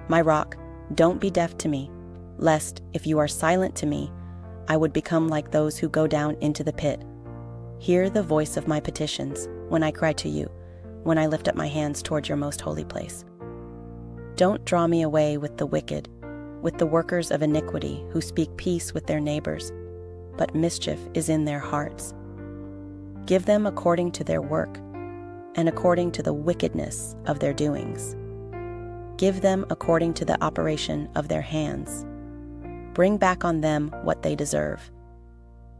My rock, don't be deaf to me, lest, if you are silent to me, I would become like those who go down into the pit. Hear the voice of my petitions when I cry to you, when I lift up my hands toward your most holy place. Don't draw me away with the wicked, with the workers of iniquity who speak peace with their neighbors, but mischief is in their hearts. Give them according to their work, and according to the wickedness of their doings. Give them according to the operation of their hands. Bring back on them what they deserve.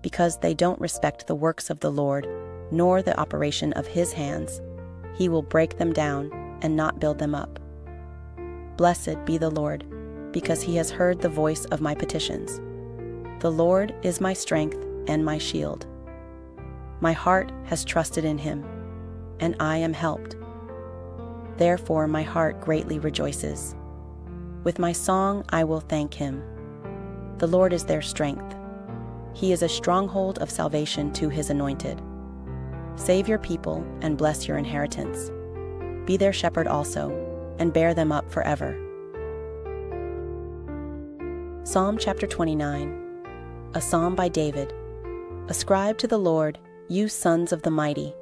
Because they don't respect the works of the Lord, nor the operation of his hands, he will break them down and not build them up. Blessed be the Lord, because he has heard the voice of my petitions. The Lord is my strength and my shield. My heart has trusted in him, and I am helped. Therefore my heart greatly rejoices. With my song I will thank him. The Lord is their strength. He is a stronghold of salvation to his anointed. Save your people and bless your inheritance. Be their shepherd also, and bear them up forever. Psalm chapter 29, a psalm by David. Ascribe to the Lord, you sons of the mighty.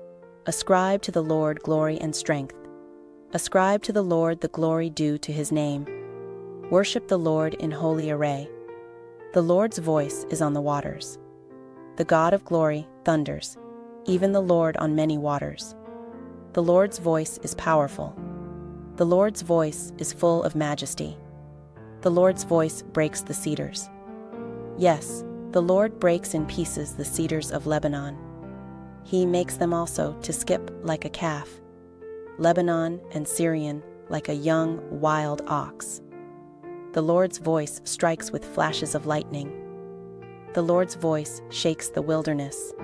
Ascribe to the Lord glory and strength. Ascribe to the Lord the glory due to his name. Worship the Lord in holy array. The Lord's voice is on the waters. The God of glory thunders, even the Lord on many waters. The Lord's voice is powerful. The Lord's voice is full of majesty. The Lord's voice breaks the cedars. Yes, the Lord breaks in pieces the cedars of Lebanon. He makes them also to skip like a calf, Lebanon and Syrian like a young wild ox. The Lord's voice strikes with flashes of lightning. The Lord's voice shakes the wilderness.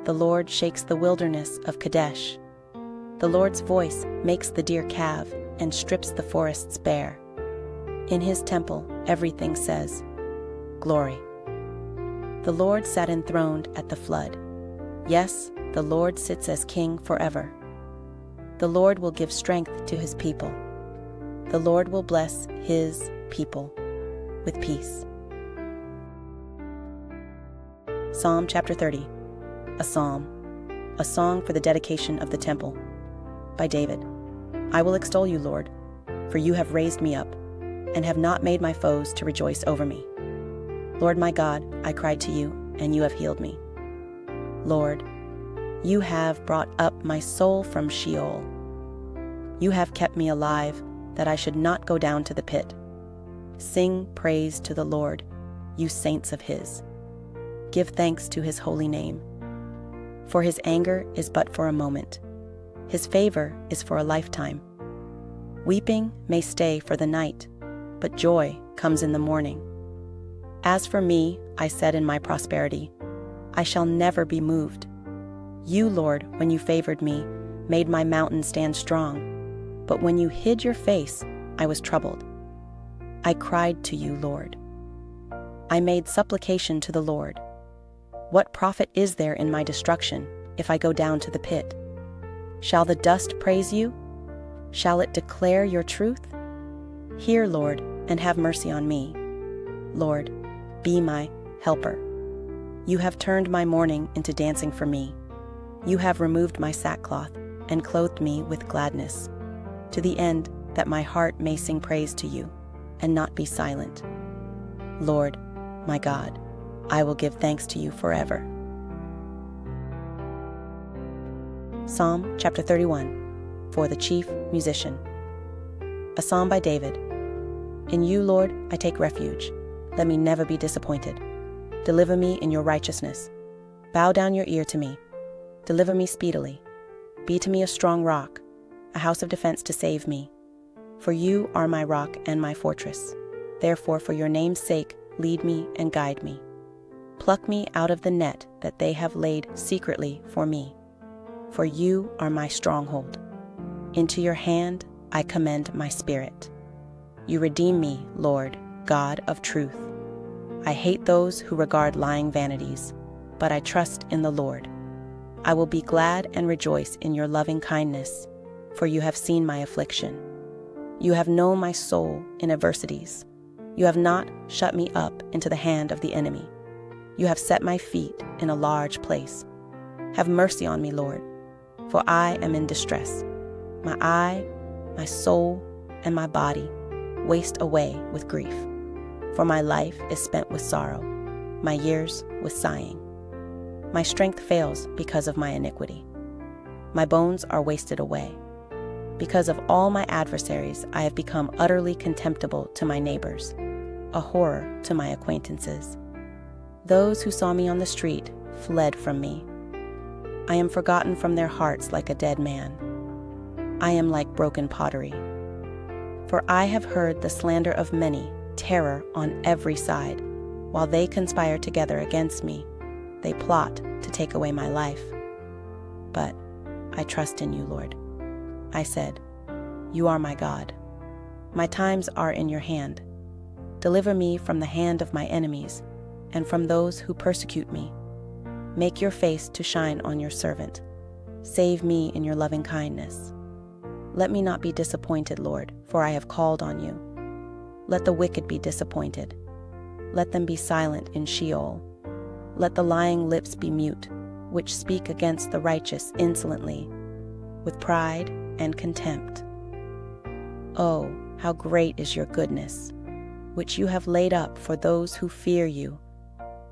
The Lord shakes the wilderness of Kadesh. The Lord's voice makes the deer calve and strips the forests bare. In his temple everything says, "Glory." The Lord sat enthroned at the flood. Yes, the Lord sits as king forever. The Lord will give strength to his people. The Lord will bless his people with peace. Psalm chapter 30, a psalm, a song for the dedication of the temple, by David. I will extol you, Lord, for you have raised me up, and have not made my foes to rejoice over me. Lord my God, I cried to you, and you have healed me. Lord, you have brought up my soul from Sheol. You have kept me alive, that I should not go down to the pit. Sing praise to the Lord, you saints of his. Give thanks to his holy name. For his anger is but for a moment. His favor is for a lifetime. Weeping may stay for the night, but joy comes in the morning. As for me, I said in my prosperity, I shall never be moved. You, Lord, when you favored me, made my mountain stand strong. But when you hid your face, I was troubled. I cried to you, Lord. I made supplication to the Lord. What profit is there in my destruction if I go down to the pit? Shall the dust praise you? Shall it declare your truth? Hear, Lord, and have mercy on me. Lord, be my helper. You have turned my mourning into dancing for me. You have removed my sackcloth and clothed me with gladness, to the end that my heart may sing praise to you and not be silent. Lord, my God, I will give thanks to you forever. Psalm chapter 31, for the chief musician. A psalm by David. In you, Lord, I take refuge. Let me never be disappointed. Deliver me in your righteousness. Bow down your ear to me. Deliver me speedily. Be to me a strong rock, a house of defense to save me. For you are my rock and my fortress. Therefore, for your name's sake, lead me and guide me. Pluck me out of the net that they have laid secretly for me. For you are my stronghold. Into your hand I commend my spirit. You redeem me, Lord, God of truth. I hate those who regard lying vanities, but I trust in the Lord. I will be glad and rejoice in your loving kindness, for you have seen my affliction. You have known my soul in adversities. You have not shut me up into the hand of the enemy. You have set my feet in a large place. Have mercy on me, Lord, for I am in distress. My eye, my soul, and my body waste away with grief. For my life is spent with sorrow, my years with sighing. My strength fails because of my iniquity. My bones are wasted away. Because of all my adversaries, I have become utterly contemptible to my neighbors, a horror to my acquaintances. Those who saw me on the street fled from me. I am forgotten from their hearts like a dead man. I am like broken pottery. For I have heard the slander of many, terror on every side. While they conspire together against me, they plot to take away my life. But I trust in you, Lord. I said, you are my God. My times are in your hand. Deliver me from the hand of my enemies and from those who persecute me. Make your face to shine on your servant. Save me in your loving kindness. Let me not be disappointed, Lord, for I have called on you. Let the wicked be disappointed. Let them be silent in Sheol. Let the lying lips be mute, which speak against the righteous insolently, with pride and contempt. Oh, how great is your goodness, which you have laid up for those who fear you,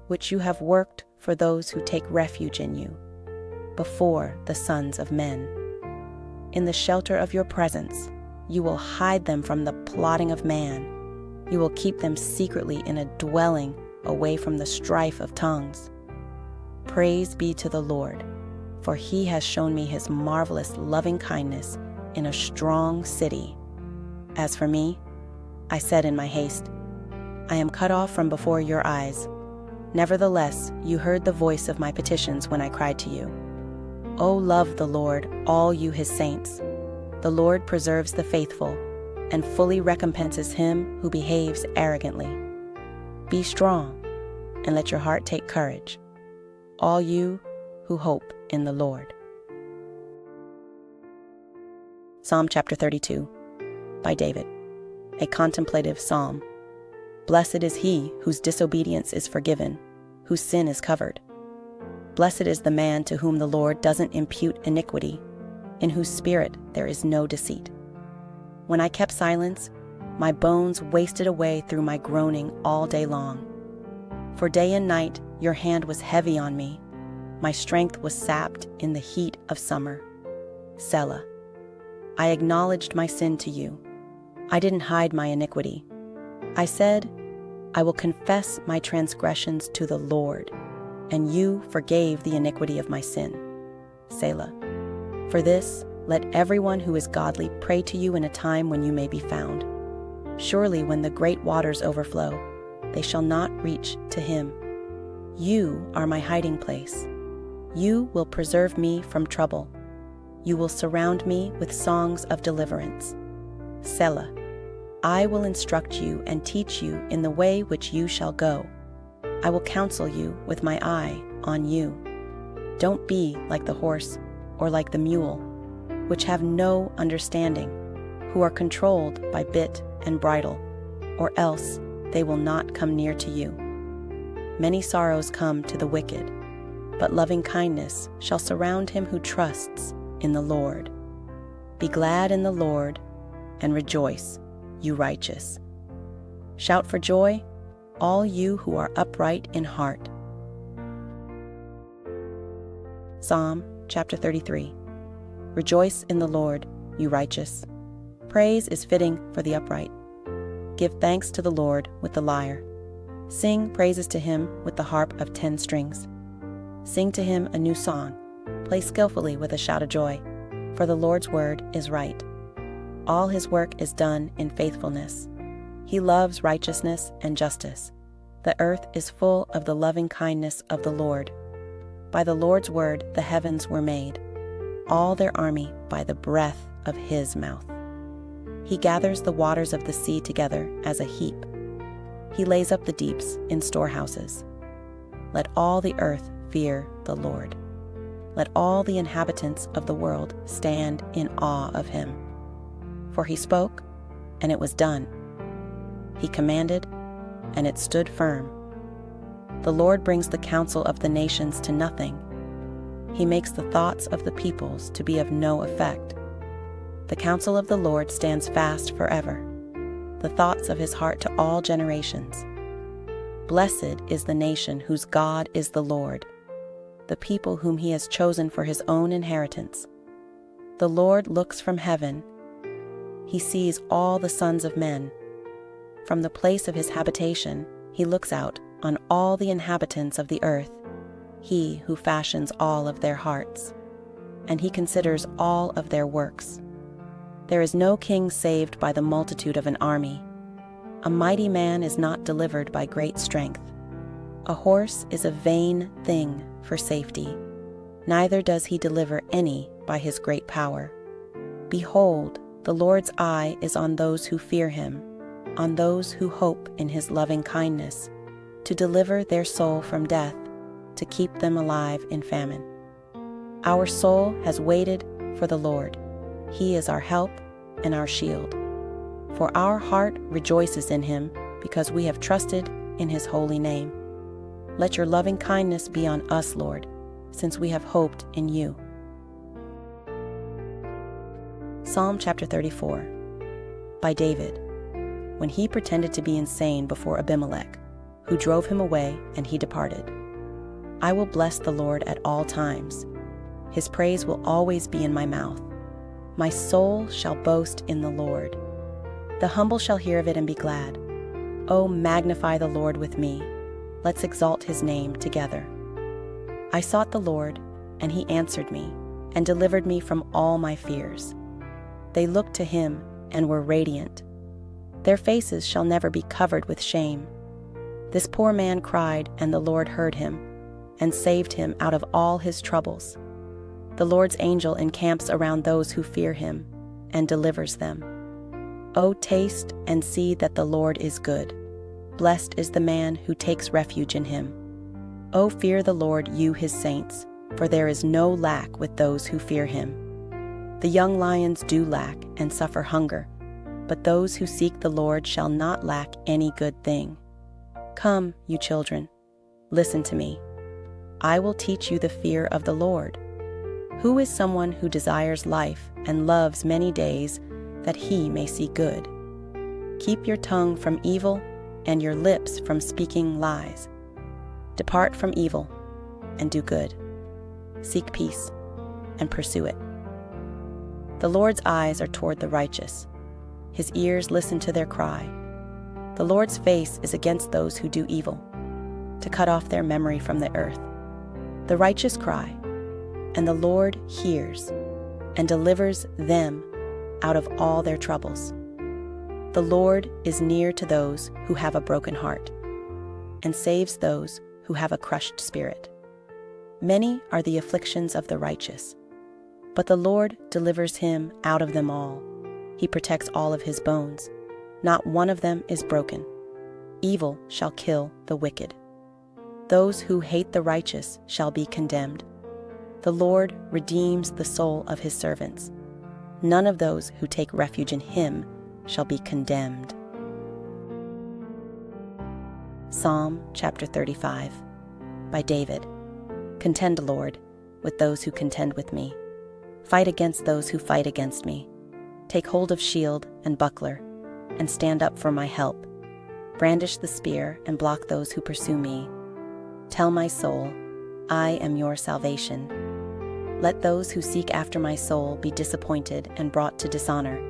which you have worked for those who take refuge in you, before the sons of men. In the shelter of your presence, you will hide them from the plotting of man. You will keep them secretly in a dwelling away from the strife of tongues. Praise be to the Lord, for he has shown me his marvelous loving kindness in a strong city. As for me, I said in my haste, I am cut off from before your eyes. Nevertheless, you heard the voice of my petitions when I cried to you. O love the Lord, all you his saints. The Lord preserves the faithful and fully recompenses him who behaves arrogantly. Be strong and let your heart take courage, all you who hope in the Lord. Psalm chapter 32, by David, a contemplative psalm. Blessed is he whose disobedience is forgiven, whose sin is covered. Blessed is the man to whom the Lord doesn't impute iniquity, in whose spirit there is no deceit. When I kept silence, my bones wasted away through my groaning all day long. For day and night your hand was heavy on me. My strength was sapped in the heat of summer. Selah. I acknowledged my sin to you. I didn't hide my iniquity. I said, I will confess my transgressions to the Lord, and you forgave the iniquity of my sin. Selah. For this, let everyone who is godly pray to you in a time when you may be found. Surely when the great waters overflow, they shall not reach to him. You are my hiding place. You will preserve me from trouble. You will surround me with songs of deliverance. Selah. I will instruct you and teach you in the way which you shall go. I will counsel you with my eye on you. Don't be like the horse or like the mule, which have no understanding, who are controlled by bit and bridle, or else they will not come near to you. Many sorrows come to the wicked, but loving kindness shall surround him who trusts in the Lord. Be glad in the Lord and rejoice, you righteous. Shout for joy, all you who are upright in heart. Psalm chapter 33. Rejoice in the Lord, you righteous. Praise is fitting for the upright. Give thanks to the Lord with the lyre. Sing praises to him with the harp of 10 strings. Sing to him a new song. Play skillfully with a shout of joy, for the Lord's word is right. All his work is done in faithfulness. He loves righteousness and justice. The earth is full of the loving kindness of the Lord. By the Lord's word the heavens were made, all their army by the breath of his mouth. He gathers the waters of the sea together as a heap. He lays up the deeps in storehouses. Let all the earth fear the Lord. Let all the inhabitants of the world stand in awe of him. For he spoke, and it was done. He commanded, and it stood firm. The Lord brings the counsel of the nations to nothing. He makes the thoughts of the peoples to be of no effect. The counsel of the Lord stands fast forever, the thoughts of his heart to all generations. Blessed is the nation whose God is the Lord, the people whom he has chosen for his own inheritance. The Lord looks from heaven. He sees all the sons of men. From the place of his habitation, he looks out on all the inhabitants of the earth, he who fashions all of their hearts, and he considers all of their works. There is no king saved by the multitude of an army. A mighty man is not delivered by great strength. A horse is a vain thing for safety, neither does he deliver any by his great power. Behold, the Lord's eye is on those who fear him, on those who hope in his loving kindness, to deliver their soul from death, to keep them alive in famine. Our soul has waited for the Lord. He is our help and our shield. For our heart rejoices in him, because we have trusted in his holy name. Let your loving kindness be on us, Lord, since we have hoped in you. Psalm chapter 34. By David, when he pretended to be insane before Abimelech, who drove him away, and he departed. I will bless the Lord at all times. His praise will always be in my mouth. My soul shall boast in the Lord. The humble shall hear of it and be glad. Oh, magnify the Lord with me. Let's exalt his name together. I sought the Lord, and he answered me, and delivered me from all my fears. They looked to him and were radiant. Their faces shall never be covered with shame. This poor man cried, and the Lord heard him, and saved him out of all his troubles. The Lord's angel encamps around those who fear him, and delivers them. O taste and see that the Lord is good. Blessed is the man who takes refuge in him. O fear the Lord, you his saints, for there is no lack with those who fear him. The young lions do lack and suffer hunger, but those who seek the Lord shall not lack any good thing. Come, you children, listen to me. I will teach you the fear of the Lord. Who is someone who desires life and loves many days, that he may see good? Keep your tongue from evil and your lips from speaking lies. Depart from evil and do good. Seek peace and pursue it. The Lord's eyes are toward the righteous. His ears listen to their cry. The Lord's face is against those who do evil, to cut off their memory from the earth. The righteous cry, and the Lord hears and delivers them out of all their troubles. The Lord is near to those who have a broken heart, and saves those who have a crushed spirit. Many are the afflictions of the righteous, but the Lord delivers him out of them all. He protects all of his bones. Not one of them is broken. Evil shall kill the wicked. Those who hate the righteous shall be condemned. The Lord redeems the soul of his servants. None of those who take refuge in him shall be condemned. Psalm chapter 35 by David. Contend, Lord, with those who contend with me. Fight against those who fight against me. Take hold of shield and buckler, and stand up for my help. Brandish the spear and block those who pursue me. Tell my soul, I am your salvation. Let those who seek after my soul be disappointed and brought to dishonor.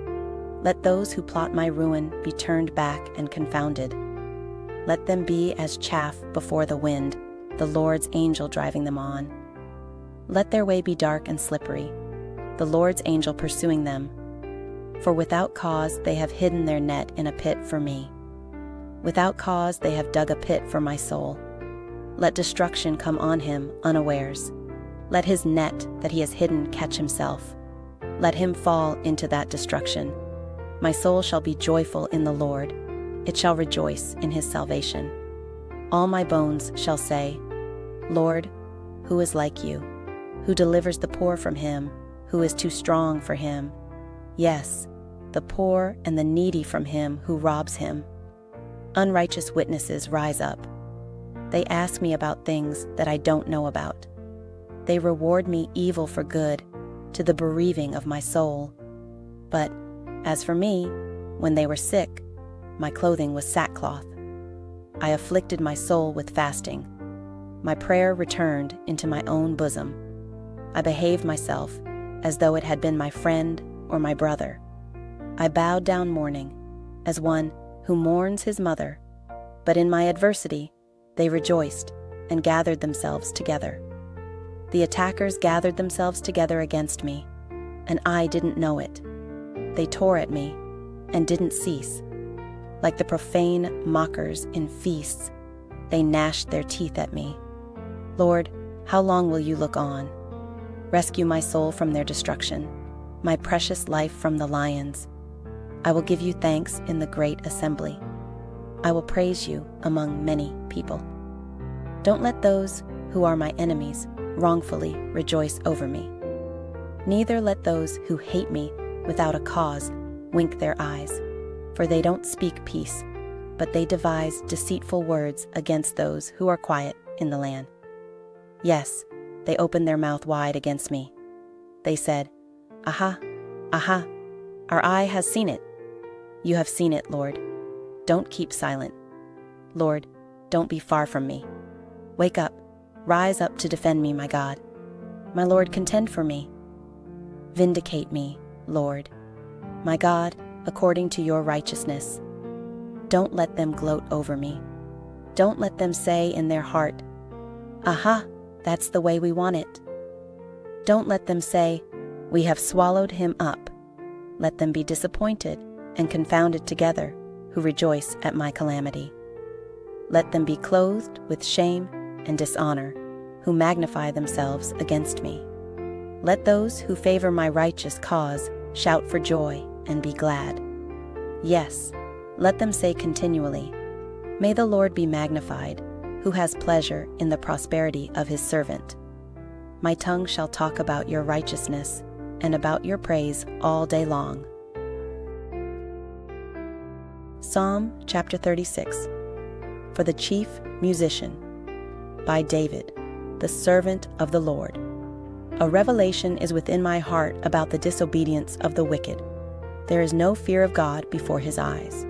Let those who plot my ruin be turned back and confounded. Let them be as chaff before the wind, the Lord's angel driving them on. Let their way be dark and slippery, the Lord's angel pursuing them. For without cause they have hidden their net in a pit for me. Without cause they have dug a pit for my soul. Let destruction come on him unawares. Let his net that he has hidden catch himself. Let him fall into that destruction. My soul shall be joyful in the Lord. It shall rejoice in his salvation. All my bones shall say, Lord, who is like you? Who delivers the poor from him? Who is too strong for him? Yes, the poor and the needy from him who robs him. Unrighteous witnesses rise up. They ask me about things that I don't know about. They reward me evil for good, to the bereaving of my soul. But as for me, when they were sick, my clothing was sackcloth. I afflicted my soul with fasting. My prayer returned into my own bosom. I behaved myself as though it had been my friend or my brother. I bowed down mourning, as one who mourns his mother. But in my adversity, they rejoiced and gathered themselves together. The attackers gathered themselves together against me, and I didn't know it. They tore at me and didn't cease. Like the profane mockers in feasts, they gnashed their teeth at me. Lord, how long will you look on? Rescue my soul from their destruction, my precious life from the lions. I will give you thanks in the great assembly. I will praise you among many people. Don't let those who are my enemies wrongfully rejoice over me. Neither let those who hate me without a cause wink their eyes, for they don't speak peace, but they devise deceitful words against those who are quiet in the land. Yes, they opened their mouth wide against me. They said, Aha, aha, our eye has seen it. You have seen it, Lord. Don't keep silent. Lord, don't be far from me. Wake up, rise up to defend me, my God. My Lord, contend for me. Vindicate me, Lord. My God, according to your righteousness. Don't let them gloat over me. Don't let them say in their heart, Aha, that's the way we want it. Don't let them say, We have swallowed him up. Let them be disappointed and confounded together, who rejoice at my calamity. Let them be clothed with shame and dishonor, who magnify themselves against me. Let those who favor my righteous cause shout for joy and be glad. Yes, let them say continually, May the Lord be magnified, who has pleasure in the prosperity of his servant. My tongue shall talk about your righteousness and about your praise all day long. Psalm chapter 36. For the chief musician, by David, the servant of the Lord. A revelation is within my heart about the disobedience of the wicked. There is no fear of God before his eyes.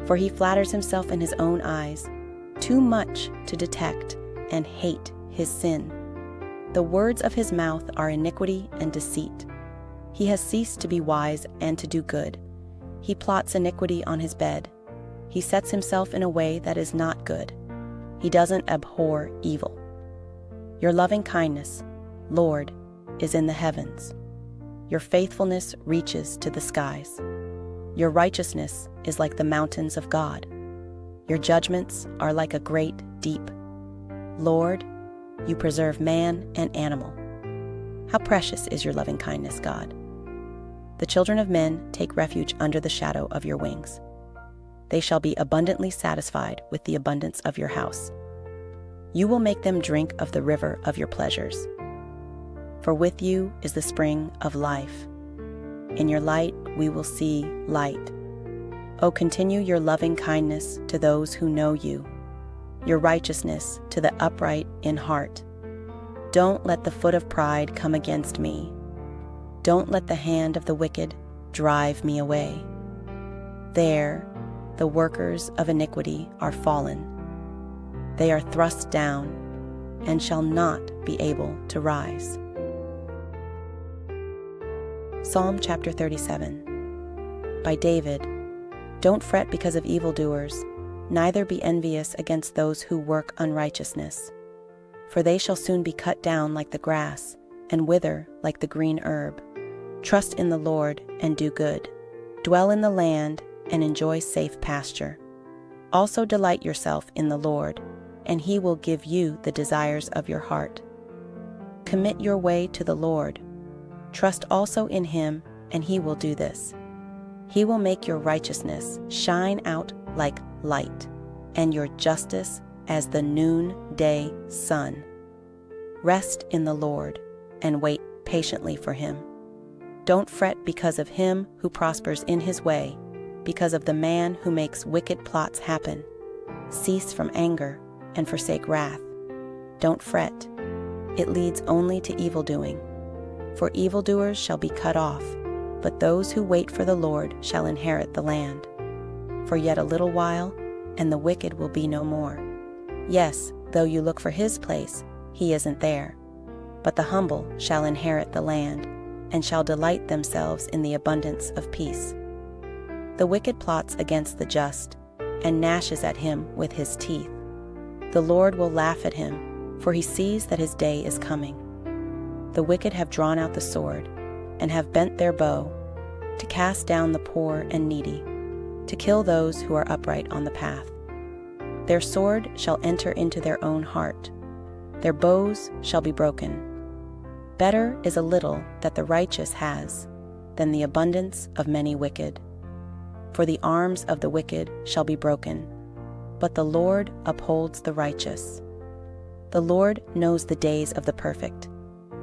For he flatters himself in his own eyes, too much to detect and hate his sin. The words of his mouth are iniquity and deceit. He has ceased to be wise and to do good. He plots iniquity on his bed. He sets himself in a way that is not good. He doesn't abhor evil. Your loving kindness, Lord, is in the heavens. Your faithfulness reaches to the skies. Your righteousness is like the mountains of God. Your judgments are like a great deep. Lord, you preserve man and animal. How precious is your loving kindness, God. The children of men take refuge under the shadow of your wings. They shall be abundantly satisfied with the abundance of your house. You will make them drink of the river of your pleasures. For with you is the spring of life. In your light we will see light. O continue your loving kindness to those who know you, your righteousness to the upright in heart. Don't let the foot of pride come against me. Don't let the hand of the wicked drive me away. There, the workers of iniquity are fallen. They are thrust down and shall not be able to rise. Psalm chapter 37. By David. Don't fret because of evildoers, neither be envious against those who work unrighteousness. For they shall soon be cut down like the grass, and wither like the green herb. Trust in the Lord and do good. Dwell in the land and enjoy safe pasture. Also delight yourself in the Lord, and he will give you the desires of your heart. Commit your way to the Lord. Trust also in him, and he will do this. He will make your righteousness shine out like light, and your justice as the noonday sun. Rest in the Lord, and wait patiently for him. Don't fret because of him who prospers in his way, because of the man who makes wicked plots happen. Cease from anger and forsake wrath. Don't fret. It leads only to evildoing. For evildoers shall be cut off, but those who wait for the Lord shall inherit the land. For yet a little while, and the wicked will be no more. Yes, though you look for his place, he isn't there. But the humble shall inherit the land, and shall delight themselves in the abundance of peace. The wicked plots against the just, and gnashes at him with his teeth. The Lord will laugh at him, for he sees that his day is coming. The wicked have drawn out the sword, and have bent their bow, to cast down the poor and needy, to kill those who are upright on the path. Their sword shall enter into their own heart, their bows shall be broken. Better is a little that the righteous has, than the abundance of many wicked. For the arms of the wicked shall be broken, but the Lord upholds the righteous. The Lord knows the days of the perfect.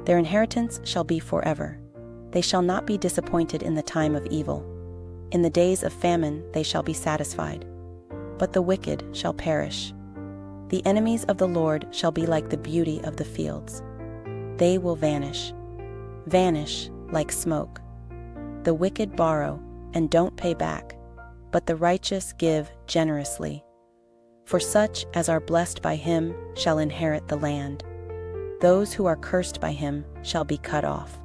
Their inheritance shall be forever. They shall not be disappointed in the time of evil. In the days of famine they shall be satisfied. But the wicked shall perish. The enemies of the Lord shall be like the beauty of the fields. They will vanish like smoke. The wicked borrow and don't pay back, but the righteous give generously. For such as are blessed by him shall inherit the land. Those who are cursed by him shall be cut off.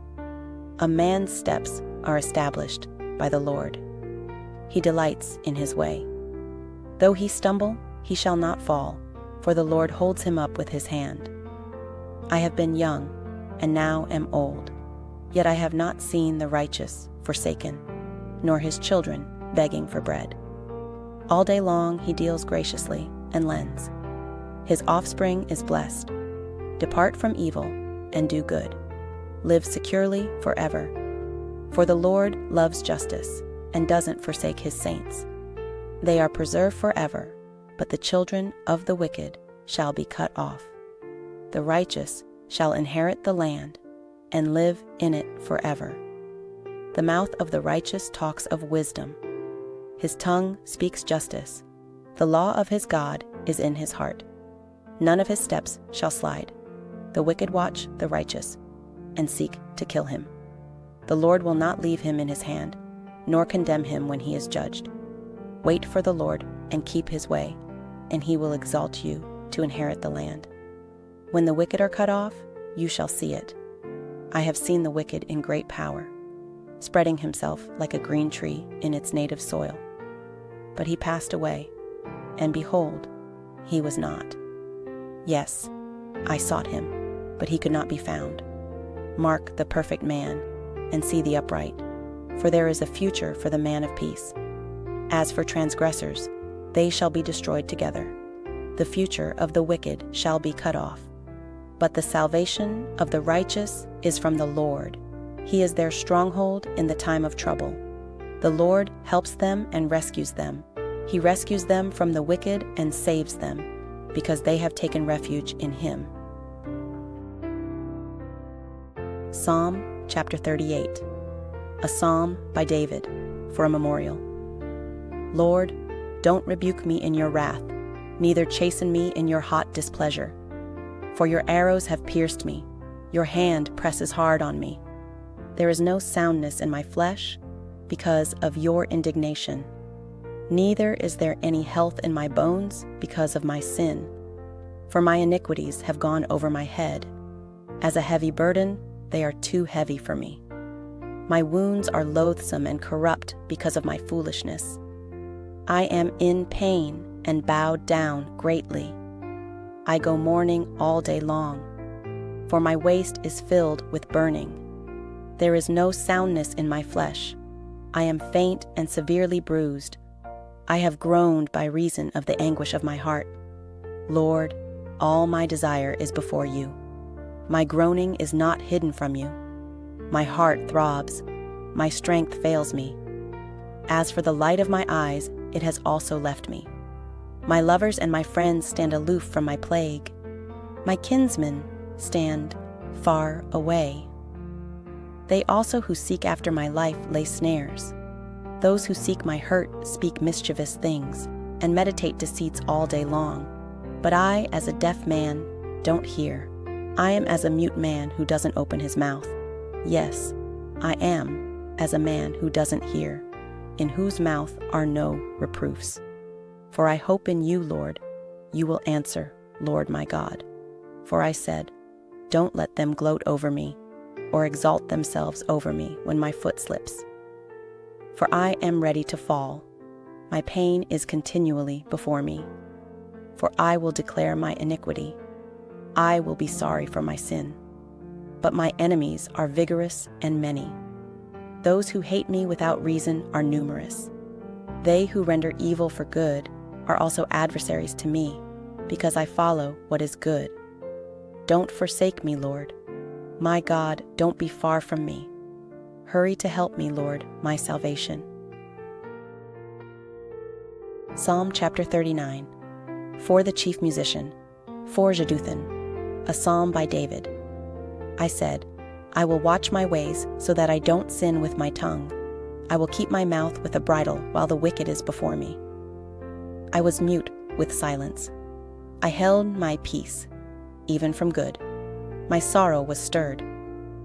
A man's steps are established by the Lord. He delights in his way. Though he stumble, he shall not fall, for the Lord holds him up with his hand. I have been young, and now am old, yet I have not seen the righteous forsaken, nor his children begging for bread. All day long he deals graciously and lends. His offspring is blessed. Depart from evil and do good. Live securely forever. For the Lord loves justice and doesn't forsake his saints. They are preserved forever, but the children of the wicked shall be cut off. The righteous shall inherit the land and live in it forever. The mouth of the righteous talks of wisdom. His tongue speaks justice. The law of his God is in his heart. None of his steps shall slide. The wicked watch the righteous and seek to kill him. The Lord will not leave him in his hand, nor condemn him when he is judged. Wait for the Lord and keep his way, and he will exalt you to inherit the land. When the wicked are cut off, you shall see it. I have seen the wicked in great power, spreading himself like a green tree in its native soil. But he passed away, and behold, he was not. Yes, I sought him, but he could not be found. Mark the perfect man, and see the upright, for there is a future for the man of peace. As for transgressors, they shall be destroyed together. The future of the wicked shall be cut off. But the salvation of the righteous is from the Lord. He is their stronghold in the time of trouble. The Lord helps them and rescues them. He rescues them from the wicked and saves them, because they have taken refuge in him. Psalm chapter 38. a psalm by David, for a memorial. Lord, don't rebuke me in your wrath, neither chasten me in your hot displeasure. For your arrows have pierced me, your hand presses hard on me. There is no soundness in my flesh because of your indignation. Neither is there any health in my bones because of my sin. For my iniquities have gone over my head. As a heavy burden, they are too heavy for me. My wounds are loathsome and corrupt because of my foolishness. I am in pain and bowed down greatly. I go mourning all day long, for my waist is filled with burning. There is no soundness in my flesh. I am faint and severely bruised. I have groaned by reason of the anguish of my heart. Lord, all my desire is before you. My groaning is not hidden from you. My heart throbs. My strength fails me. As for the light of my eyes, it has also left me. My lovers and my friends stand aloof from my plague. My kinsmen stand far away. They also who seek after my life lay snares. Those who seek my hurt speak mischievous things and meditate deceits all day long. But I, as a deaf man, don't hear. I am as a mute man who doesn't open his mouth. Yes, I am as a man who doesn't hear, in whose mouth are no reproofs. For I hope in you, Lord. You will answer, Lord my God. For I said, don't let them gloat over me, or exalt themselves over me when my foot slips. For I am ready to fall. My pain is continually before me. For I will declare my iniquity. I will be sorry for my sin. But my enemies are vigorous and many. Those who hate me without reason are numerous. They who render evil for good are also adversaries to me, because I follow what is good. Don't forsake me, Lord. My God, don't be far from me. Hurry to help me, Lord, my salvation. Psalm chapter 39. For the chief musician, for Jeduthun, a psalm by David. I said, I will watch my ways so that I don't sin with my tongue. I will keep my mouth with a bridle while the wicked is before me. I was mute with silence. I held my peace, even from good. My sorrow was stirred.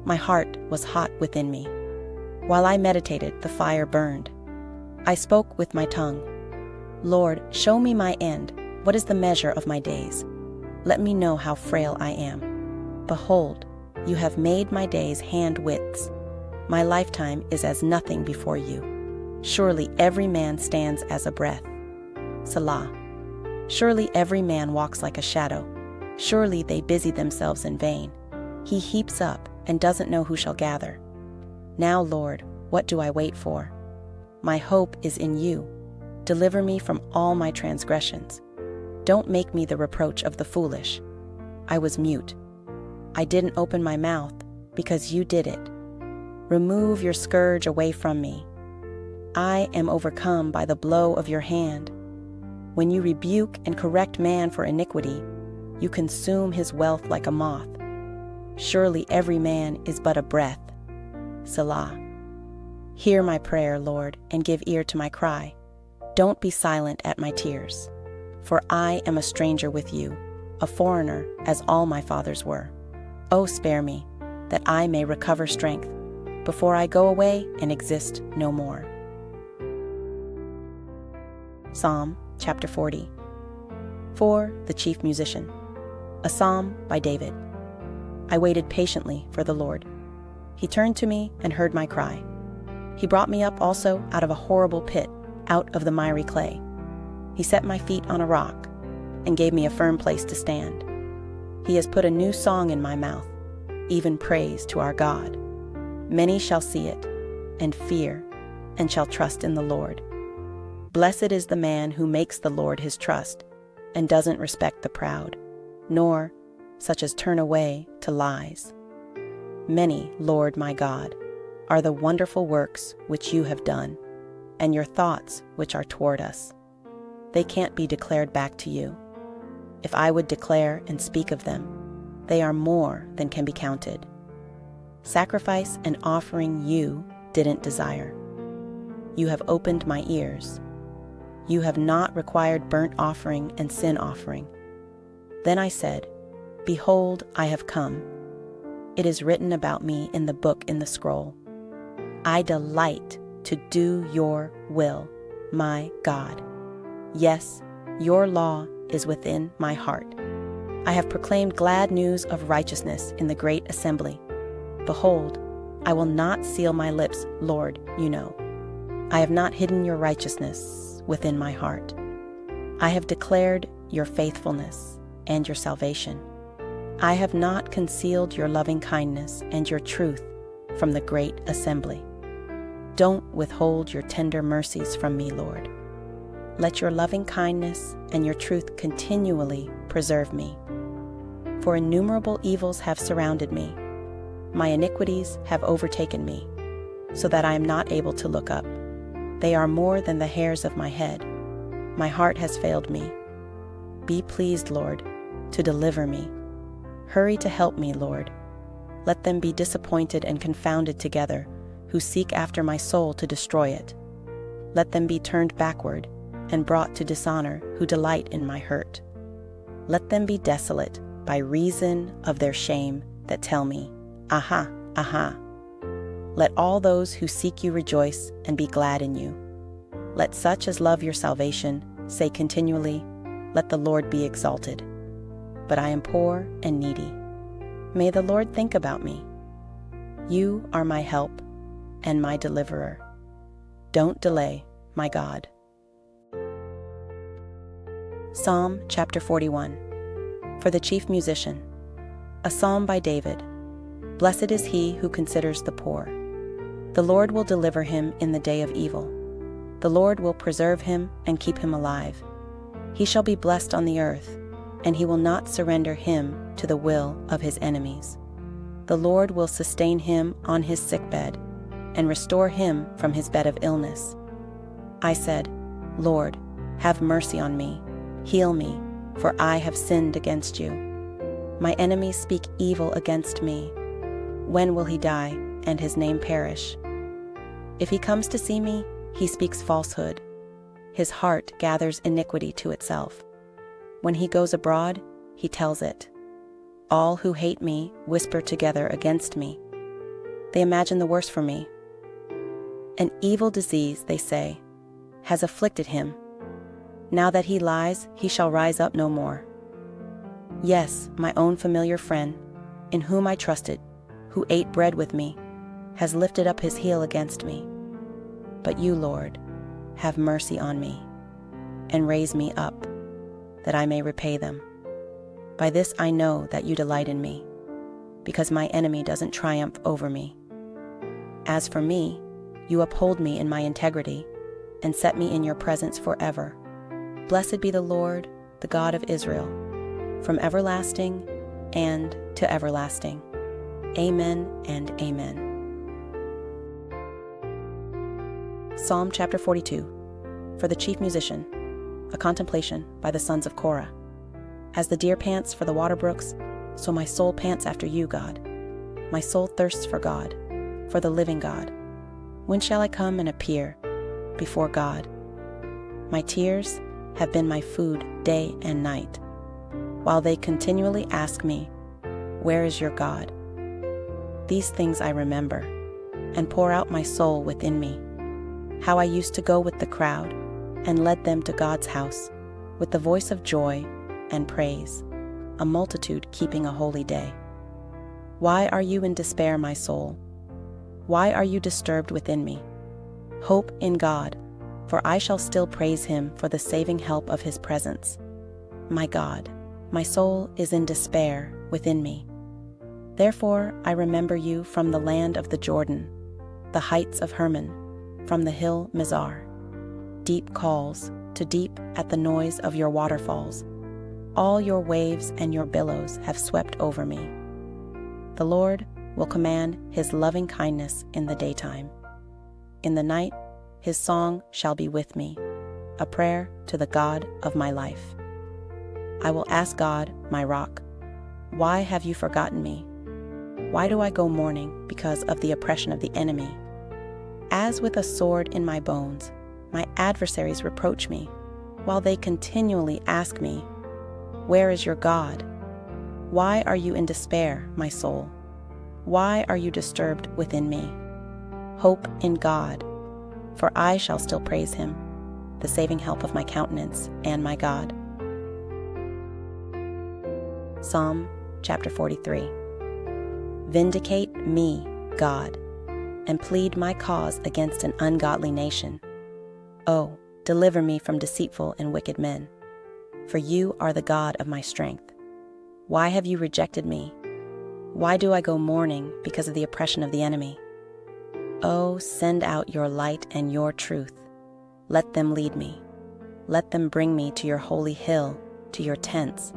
My heart was hot within me. While I meditated, the fire burned. I spoke with my tongue. Lord, show me my end. What is the measure of my days? Let me know how frail I am. Behold, you have made my days hand widths. My lifetime is as nothing before you. Surely every man stands as a breath. Selah. Surely every man walks like a shadow. Surely they busy themselves in vain. He heaps up and doesn't know who shall gather. Now, Lord, what do I wait for? My hope is in you. Deliver me from all my transgressions. Don't make me the reproach of the foolish. I was mute. I didn't open my mouth because you did it. Remove your scourge away from me. I am overcome by the blow of your hand. When you rebuke and correct man for iniquity, you consume his wealth like a moth. Surely every man is but a breath. Selah. Hear my prayer, Lord, and give ear to my cry. Don't be silent at my tears. For I am a stranger with you, a foreigner, as all my fathers were. Oh, spare me, that I may recover strength, before I go away and exist no more. Psalm chapter 40. For the chief musician, a psalm by David. I waited patiently for the Lord. He turned to me and heard my cry. He brought me up also out of a horrible pit, out of the miry clay. He set my feet on a rock and gave me a firm place to stand. He has put a new song in my mouth, even praise to our God. Many shall see it and fear and shall trust in the Lord. Blessed is the man who makes the Lord his trust and doesn't respect the proud, nor such as turn away to lies. Many, Lord my God, are the wonderful works which you have done, and your thoughts which are toward us. They can't be declared back to you. If I would declare and speak of them, they are more than can be counted. Sacrifice and offering you didn't desire. You have opened my ears. You have not required burnt offering and sin offering. Then I said, Behold, I have come. It is written about me in the book in the scroll. I delight to do your will, my God. Yes, your law is within my heart. I have proclaimed glad news of righteousness in the great assembly. Behold, I will not seal my lips, Lord, you know. I have not hidden your righteousness within my heart. I have declared your faithfulness and your salvation. I have not concealed your loving kindness and your truth from the great assembly. Don't withhold your tender mercies from me, Lord. Let your loving kindness and your truth continually preserve me. For innumerable evils have surrounded me. My iniquities have overtaken me, so that I am not able to look up. They are more than the hairs of my head. My heart has failed me. Be pleased, Lord, to deliver me. Hurry to help me, Lord. Let them be disappointed and confounded together, who seek after my soul to destroy it. Let them be turned backward and brought to dishonor who delight in my hurt. Let them be desolate by reason of their shame that tell me, Aha, aha. Let all those who seek you rejoice and be glad in you. Let such as love your salvation say continually, Let the Lord be exalted. But I am poor and needy. May the Lord think about me. You are my help and my deliverer. Don't delay, my God. Psalm chapter 41. For the chief musician. A psalm by David. Blessed is he who considers the poor. The Lord will deliver him in the day of evil. The Lord will preserve him and keep him alive. He shall be blessed on the earth, and he will not surrender him to the will of his enemies. The Lord will sustain him on his sickbed and restore him from his bed of illness. I said, Lord, have mercy on me. Heal me, for I have sinned against you. My enemies speak evil against me. When will he die and his name perish? If he comes to see me, he speaks falsehood. His heart gathers iniquity to itself. When he goes abroad, he tells it. All who hate me whisper together against me. They imagine the worst for me. An evil disease, they say, has afflicted him. Now that he lies, he shall rise up no more. Yes, my own familiar friend, in whom I trusted, who ate bread with me, has lifted up his heel against me. But you, Lord, have mercy on me, and raise me up, that I may repay them. By this I know that you delight in me, because my enemy doesn't triumph over me. As for me, you uphold me in my integrity, and set me in your presence forever. Blessed be the Lord, the God of Israel, from everlasting and to everlasting. Amen and amen. Psalm chapter 42. For the chief musician. A contemplation by the sons of Korah. As the deer pants for the water brooks, so my soul pants after you, God. My soul thirsts for God, for the living God. When shall I come and appear before God? My tears have been my food day and night, while they continually ask me, Where is your God? These things I remember, and pour out my soul within me. How I used to go with the crowd, and led them to God's house, with the voice of joy and praise, a multitude keeping a holy day. Why are you in despair, my soul? Why are you disturbed within me? Hope in God, for I shall still praise him for the saving help of his presence. My God, my soul is in despair within me. Therefore I remember you from the land of the Jordan, the heights of Hermon, from the hill Mizar. Deep calls to deep at the noise of your waterfalls. All your waves and your billows have swept over me. The Lord will command his loving kindness in the daytime. In the night, his song shall be with me, a prayer to the God of my life. I will ask God, my rock, why have you forgotten me? Why do I go mourning because of the oppression of the enemy? As with a sword in my bones, my adversaries reproach me, while they continually ask me, "Where is your God?" Why are you in despair, my soul? Why are you disturbed within me? Hope in God, for I shall still praise him, the saving help of my countenance and my God. Psalm chapter 43. Vindicate me, God, and plead my cause against an ungodly nation. Oh, deliver me from deceitful and wicked men, for you are the God of my strength. Why have you rejected me? Why do I go mourning because of the oppression of the enemy? Oh, send out your light and your truth. Let them lead me. Let them bring me to your holy hill, to your tents.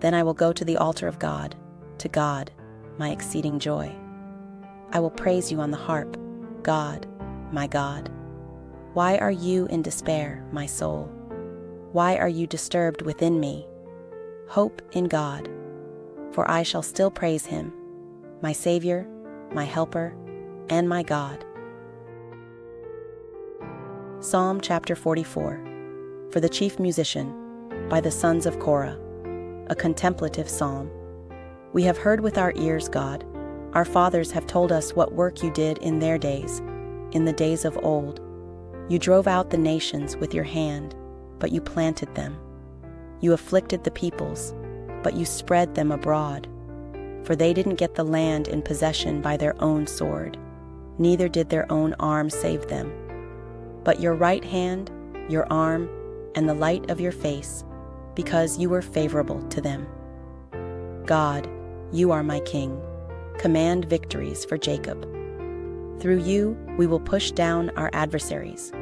Then I will go to the altar of God, to God, my exceeding joy. I will praise you on the harp, God, my God. Why are you in despair, my soul? Why are you disturbed within me? Hope in God, for I shall still praise him, my Savior, my Helper, and my God. Psalm chapter 44. For the chief musician, by the sons of Korah, a contemplative psalm. We have heard with our ears, God. Our fathers have told us what work you did in their days, in the days of old. You drove out the nations with your hand, but you planted them. You afflicted the peoples, but you spread them abroad. For they didn't get the land in possession by their own sword, neither did their own arm save them. But your right hand, your arm, and the light of your face, because you were favorable to them. God, you are my King. Command victories for Jacob. Through you we will push down our adversaries.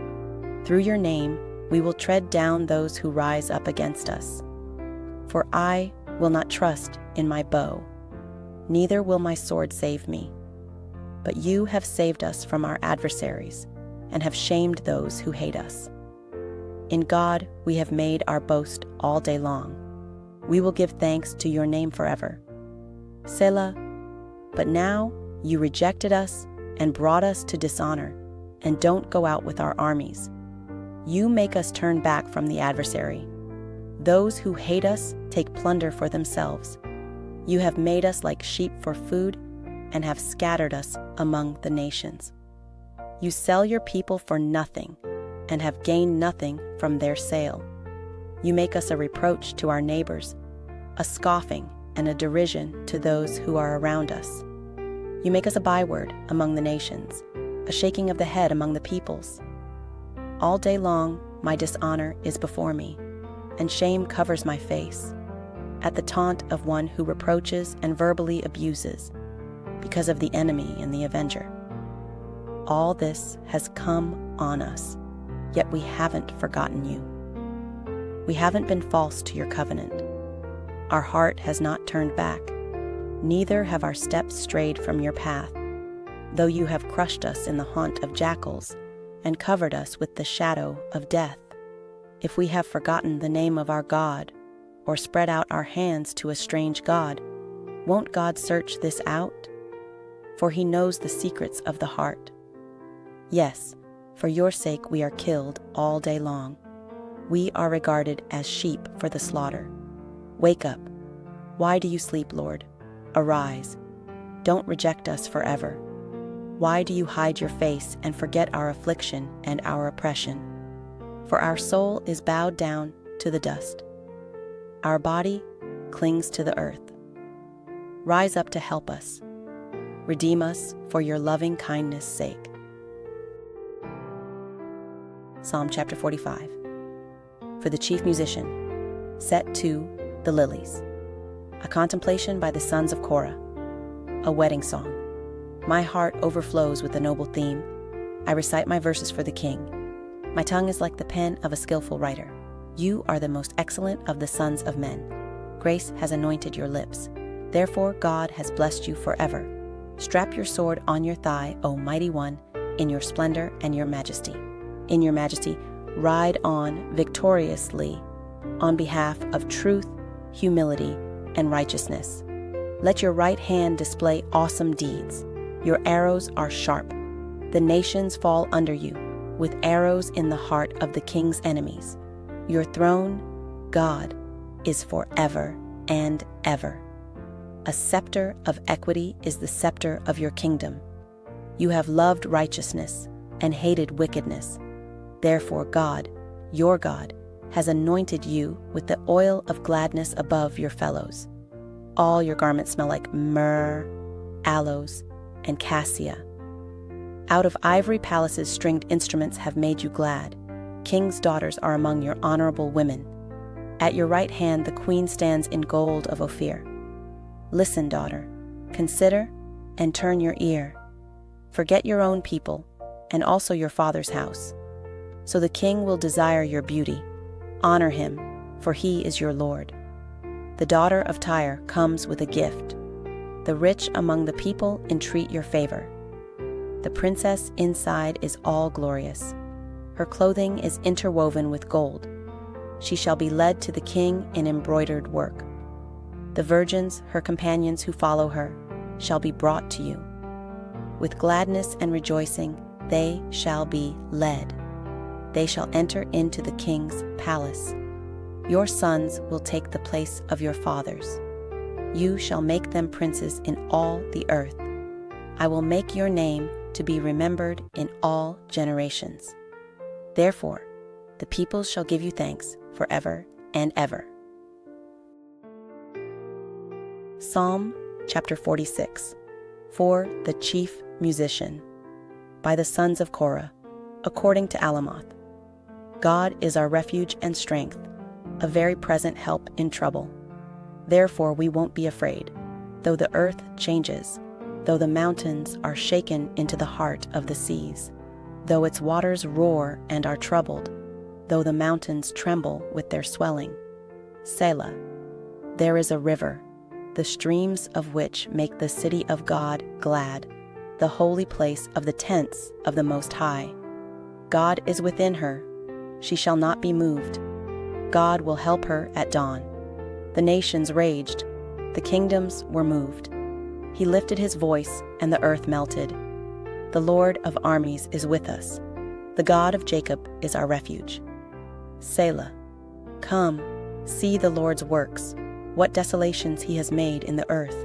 Through your name we will tread down those who rise up against us. For I will not trust in my bow, neither will my sword save me. But you have saved us from our adversaries, and have shamed those who hate us. In God we have made our boast all day long. We will give thanks to your name forever. Selah. But now you rejected us and brought us to dishonor, and don't go out with our armies. You make us turn back from the adversary. Those who hate us take plunder for themselves. You have made us like sheep for food, and have scattered us among the nations. You sell your people for nothing, and have gained nothing from their sale. You make us a reproach to our neighbors, a scoffing and a derision to those who are around us. You make us a byword among the nations, a shaking of the head among the peoples. All day long my dishonor is before me, and shame covers my face, at the taunt of one who reproaches and verbally abuses, because of the enemy and the avenger. All this has come on us, yet we haven't forgotten you. We haven't been false to your covenant. Our heart has not turned back, neither have our steps strayed from your path, though you have crushed us in the haunt of jackals and covered us with the shadow of death. If we have forgotten the name of our God, or spread out our hands to a strange God, won't God search this out? For he knows the secrets of the heart. Yes, for your sake we are killed all day long. We are regarded as sheep for the slaughter. Wake up. Why do you sleep, Lord? Arise. Don't reject us forever. Why do you hide your face and forget our affliction and our oppression? For our soul is bowed down to the dust. Our body clings to the earth. Rise up to help us. Redeem us for your loving kindness' sake. Psalm chapter 45. For the chief musician, set to the lilies. A contemplation by the sons of Korah. A wedding song. My heart overflows with the noble theme. I recite my verses for the king. My tongue is like the pen of a skillful writer. You are the most excellent of the sons of men. Grace has anointed your lips. Therefore God has blessed you forever. Strap your sword on your thigh, O mighty one, in your splendor and your majesty. In your majesty, ride on victoriously on behalf of truth, humility, and righteousness. Let your right hand display awesome deeds. Your arrows are sharp. The nations fall under you, with arrows in the heart of the king's enemies. Your throne, God, is forever and ever. A scepter of equity is the scepter of your kingdom. You have loved righteousness and hated wickedness. Therefore God, your God, has anointed you with the oil of gladness above your fellows. All your garments smell like myrrh, aloes, and cassia. Out of ivory palaces stringed instruments have made you glad. King's daughters are among your honorable women. At your right hand the queen stands in gold of Ophir. Listen, daughter, consider and turn your ear. Forget your own people and also your father's house. So the king will desire your beauty. Honor him, for he is your Lord. The daughter of Tyre comes with a gift. The rich among the people entreat your favor. The princess inside is all glorious. Her clothing is interwoven with gold. She shall be led to the king in embroidered work. The virgins, her companions who follow her, shall be brought to you. With gladness and rejoicing, they shall be led. They shall enter into the king's palace. Your sons will take the place of your fathers. You shall make them princes in all the earth. I will make your name to be remembered in all generations. Therefore, the peoples shall give you thanks forever and ever. Psalm chapter 46. For the chief musician, by the sons of Korah, according to Alamoth. God is our refuge and strength, a very present help in trouble. Therefore we won't be afraid, though the earth changes, though the mountains are shaken into the heart of the seas, though its waters roar and are troubled, though the mountains tremble with their swelling. Selah. There is a river, the streams of which make the city of God glad, the holy place of the tents of the Most High. God is within her. She shall not be moved. God will help her at dawn. The nations raged. The kingdoms were moved. He lifted his voice, and the earth melted. The Lord of armies is with us. The God of Jacob is our refuge. Selah. Come, see the Lord's works, what desolations he has made in the earth.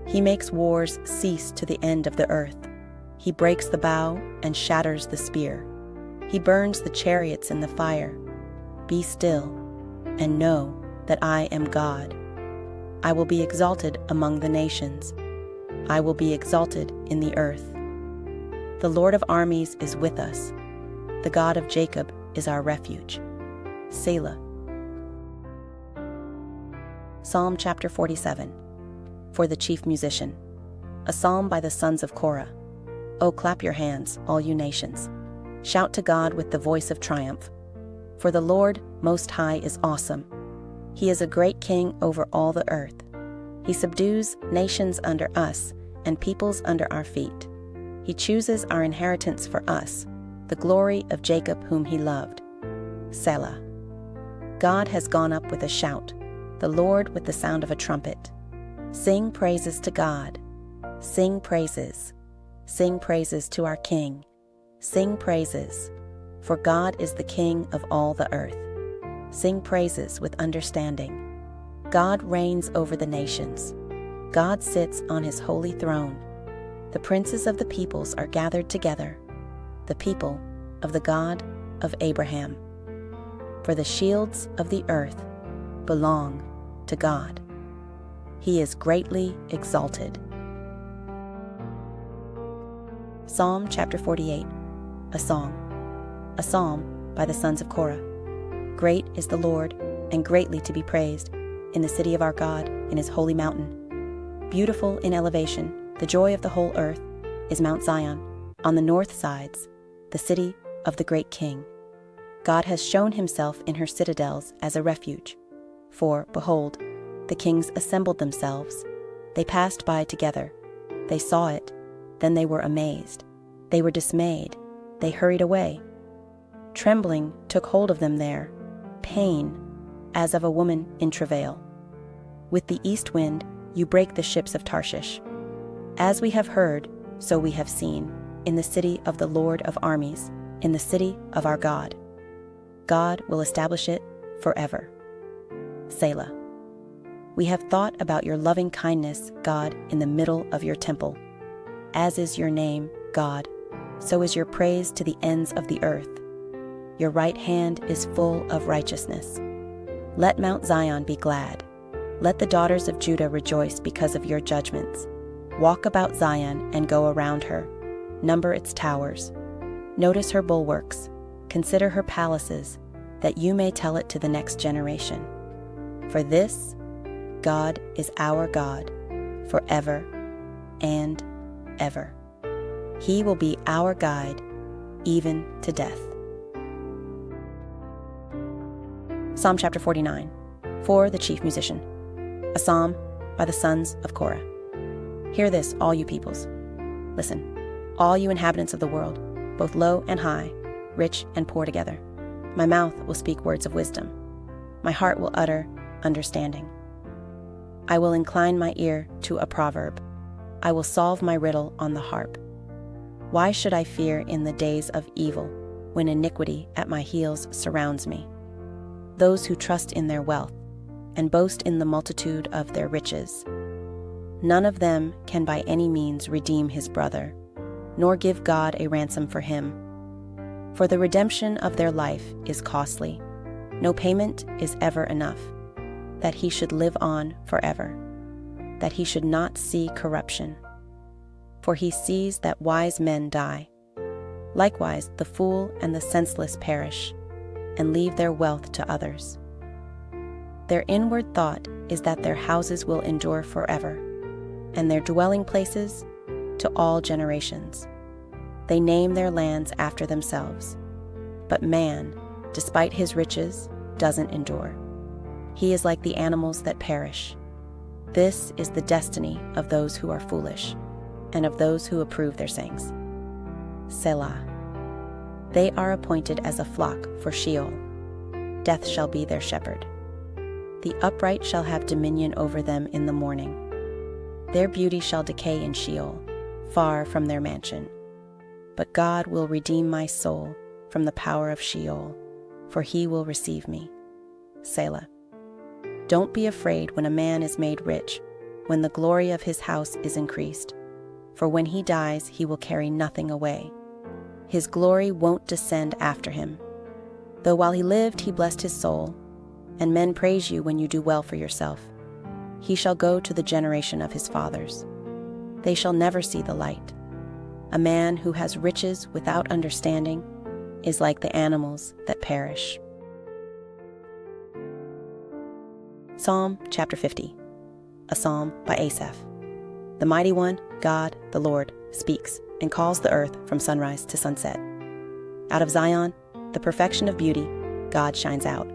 He makes wars cease to the end of the earth. He breaks the bow and shatters the spear. He burns the chariots in the fire. Be still, and know that I am God. I will be exalted among the nations. I will be exalted in the earth. The Lord of armies is with us. The God of Jacob is our refuge. Selah. Psalm chapter 47. For the chief musician. A psalm by the sons of Korah. O clap your hands, all you nations. Shout to God with the voice of triumph. For the Lord Most High is awesome. He is a great king over all the earth. He subdues nations under us and peoples under our feet. He chooses our inheritance for us, the glory of Jacob whom he loved. Selah. God has gone up with a shout, the Lord with the sound of a trumpet. Sing praises to God. Sing praises. Sing praises to our King. Sing praises, for God is the King of all the earth. Sing praises with understanding. God reigns over the nations. God sits on his holy throne. The princes of the peoples are gathered together, the people of the God of Abraham. For the shields of the earth belong to God. He is greatly exalted. Psalm chapter 48. A song. A psalm by the sons of Korah. Great is the Lord, and greatly to be praised, in the city of our God, in his holy mountain. Beautiful in elevation, the joy of the whole earth, is Mount Zion, on the north sides, the city of the great King. God has shown himself in her citadels as a refuge. For, behold, the kings assembled themselves. They passed by together. They saw it. Then they were amazed. They were dismayed. They hurried away. Trembling took hold of them there, pain, as of a woman in travail. With the east wind you break the ships of Tarshish. As we have heard, so we have seen. in the city of the Lord of armies, in the city of our God. God will establish it forever. Selah. We have thought about your loving kindness, God, in the middle of your temple. As is your name, God, so is your praise to the ends of the earth. Your right hand is full of righteousness. Let Mount Zion be glad. Let the daughters of Judah rejoice because of your judgments. Walk about Zion and go around her. Number its towers. Notice her bulwarks. Consider her palaces, that you may tell it to the next generation. For this, God is our God, forever and ever. He will be our guide, even to death. Psalm chapter 49, for the chief musician. A psalm by the sons of Korah. Hear this, all you peoples. Listen, all you inhabitants of the world, both low and high, rich and poor together. My mouth will speak words of wisdom. My heart will utter understanding. I will incline my ear to a proverb. I will solve my riddle on the harp. Why should I fear in the days of evil, when iniquity at my heels surrounds me? Those who trust in their wealth and boast in the multitude of their riches. None of them can by any means redeem his brother, nor give God a ransom for him. For the redemption of their life is costly. No payment is ever enough, that he should live on forever, that he should not see corruption. For he sees that wise men die. Likewise, the fool and the senseless perish, and leave their wealth to others. Their inward thought is that their houses will endure forever, and their dwelling places to all generations. They name their lands after themselves. But man, despite his riches, doesn't endure. He is like the animals that perish. This is the destiny of those who are foolish, and of those who approve their sayings. Selah. They are appointed as a flock for Sheol. Death shall be their shepherd. The upright shall have dominion over them in the morning. Their beauty shall decay in Sheol, far from their mansion. But God will redeem my soul from the power of Sheol, for he will receive me. Selah. Don't be afraid when a man is made rich, when the glory of his house is increased. For when he dies, he will carry nothing away. His glory won't descend after him. Though while he lived, he blessed his soul, and men praise you when you do well for yourself. He shall go to the generation of his fathers. They shall never see the light. A man who has riches without understanding is like the animals that perish. Psalm chapter 50. A psalm by Asaph. The mighty one, God, the Lord, speaks and calls the earth from sunrise to sunset. Out of Zion, the perfection of beauty, God shines out.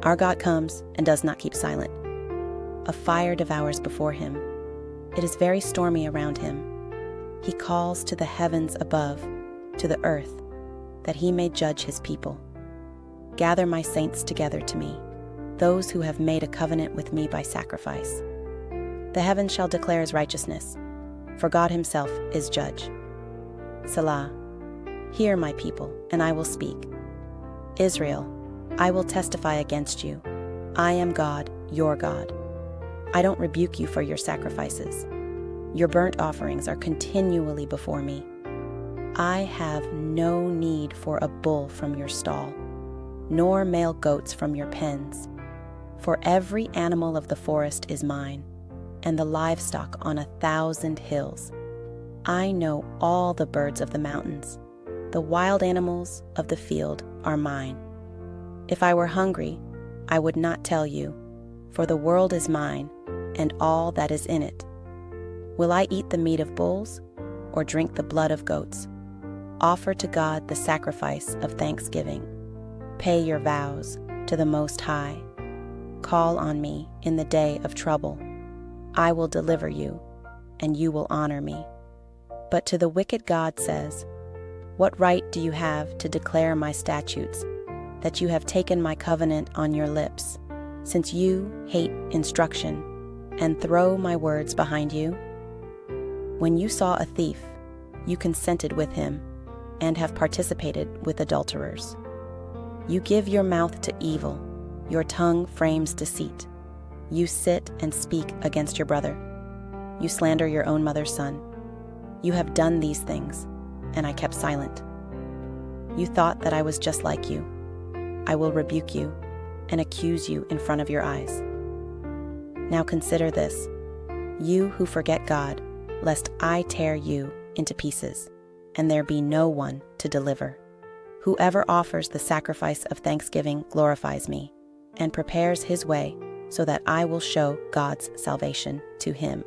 Our God comes and does not keep silent. A fire devours before him. It is very stormy around him. He calls to the heavens above, to the earth, that he may judge his people. Gather my saints together to me, those who have made a covenant with me by sacrifice. The heavens shall declare his righteousness, for God himself is judge. Selah. Hear, my people, and I will speak. Israel, I will testify against you. I am God, your God. I don't rebuke you for your sacrifices. Your burnt offerings are continually before me. I have no need for a bull from your stall, nor male goats from your pens. For every animal of the forest is mine, and the livestock on 1,000 hills. I know all the birds of the mountains. The wild animals of the field are mine. If I were hungry, I would not tell you, for the world is mine, and all that is in it. Will I eat the meat of bulls, or drink the blood of goats? Offer to God the sacrifice of thanksgiving. Pay your vows to the Most High. Call on me in the day of trouble. I will deliver you, and you will honor me. But to the wicked God says, what right do you have to declare my statutes, that you have taken my covenant on your lips, since you hate instruction and throw my words behind you? When you saw a thief, You consented with him, and have participated with adulterers. You give your mouth to evil, your tongue frames deceit. You sit and speak against your brother. You slander your own mother's son. You have done these things, and I kept silent. You thought that I was just like you. I will rebuke you and accuse you in front of your eyes. Now consider this, you who forget God, lest I tear you into pieces, and there be no one to deliver. Whoever offers the sacrifice of thanksgiving glorifies me, and prepares his way so that I will show God's salvation to him.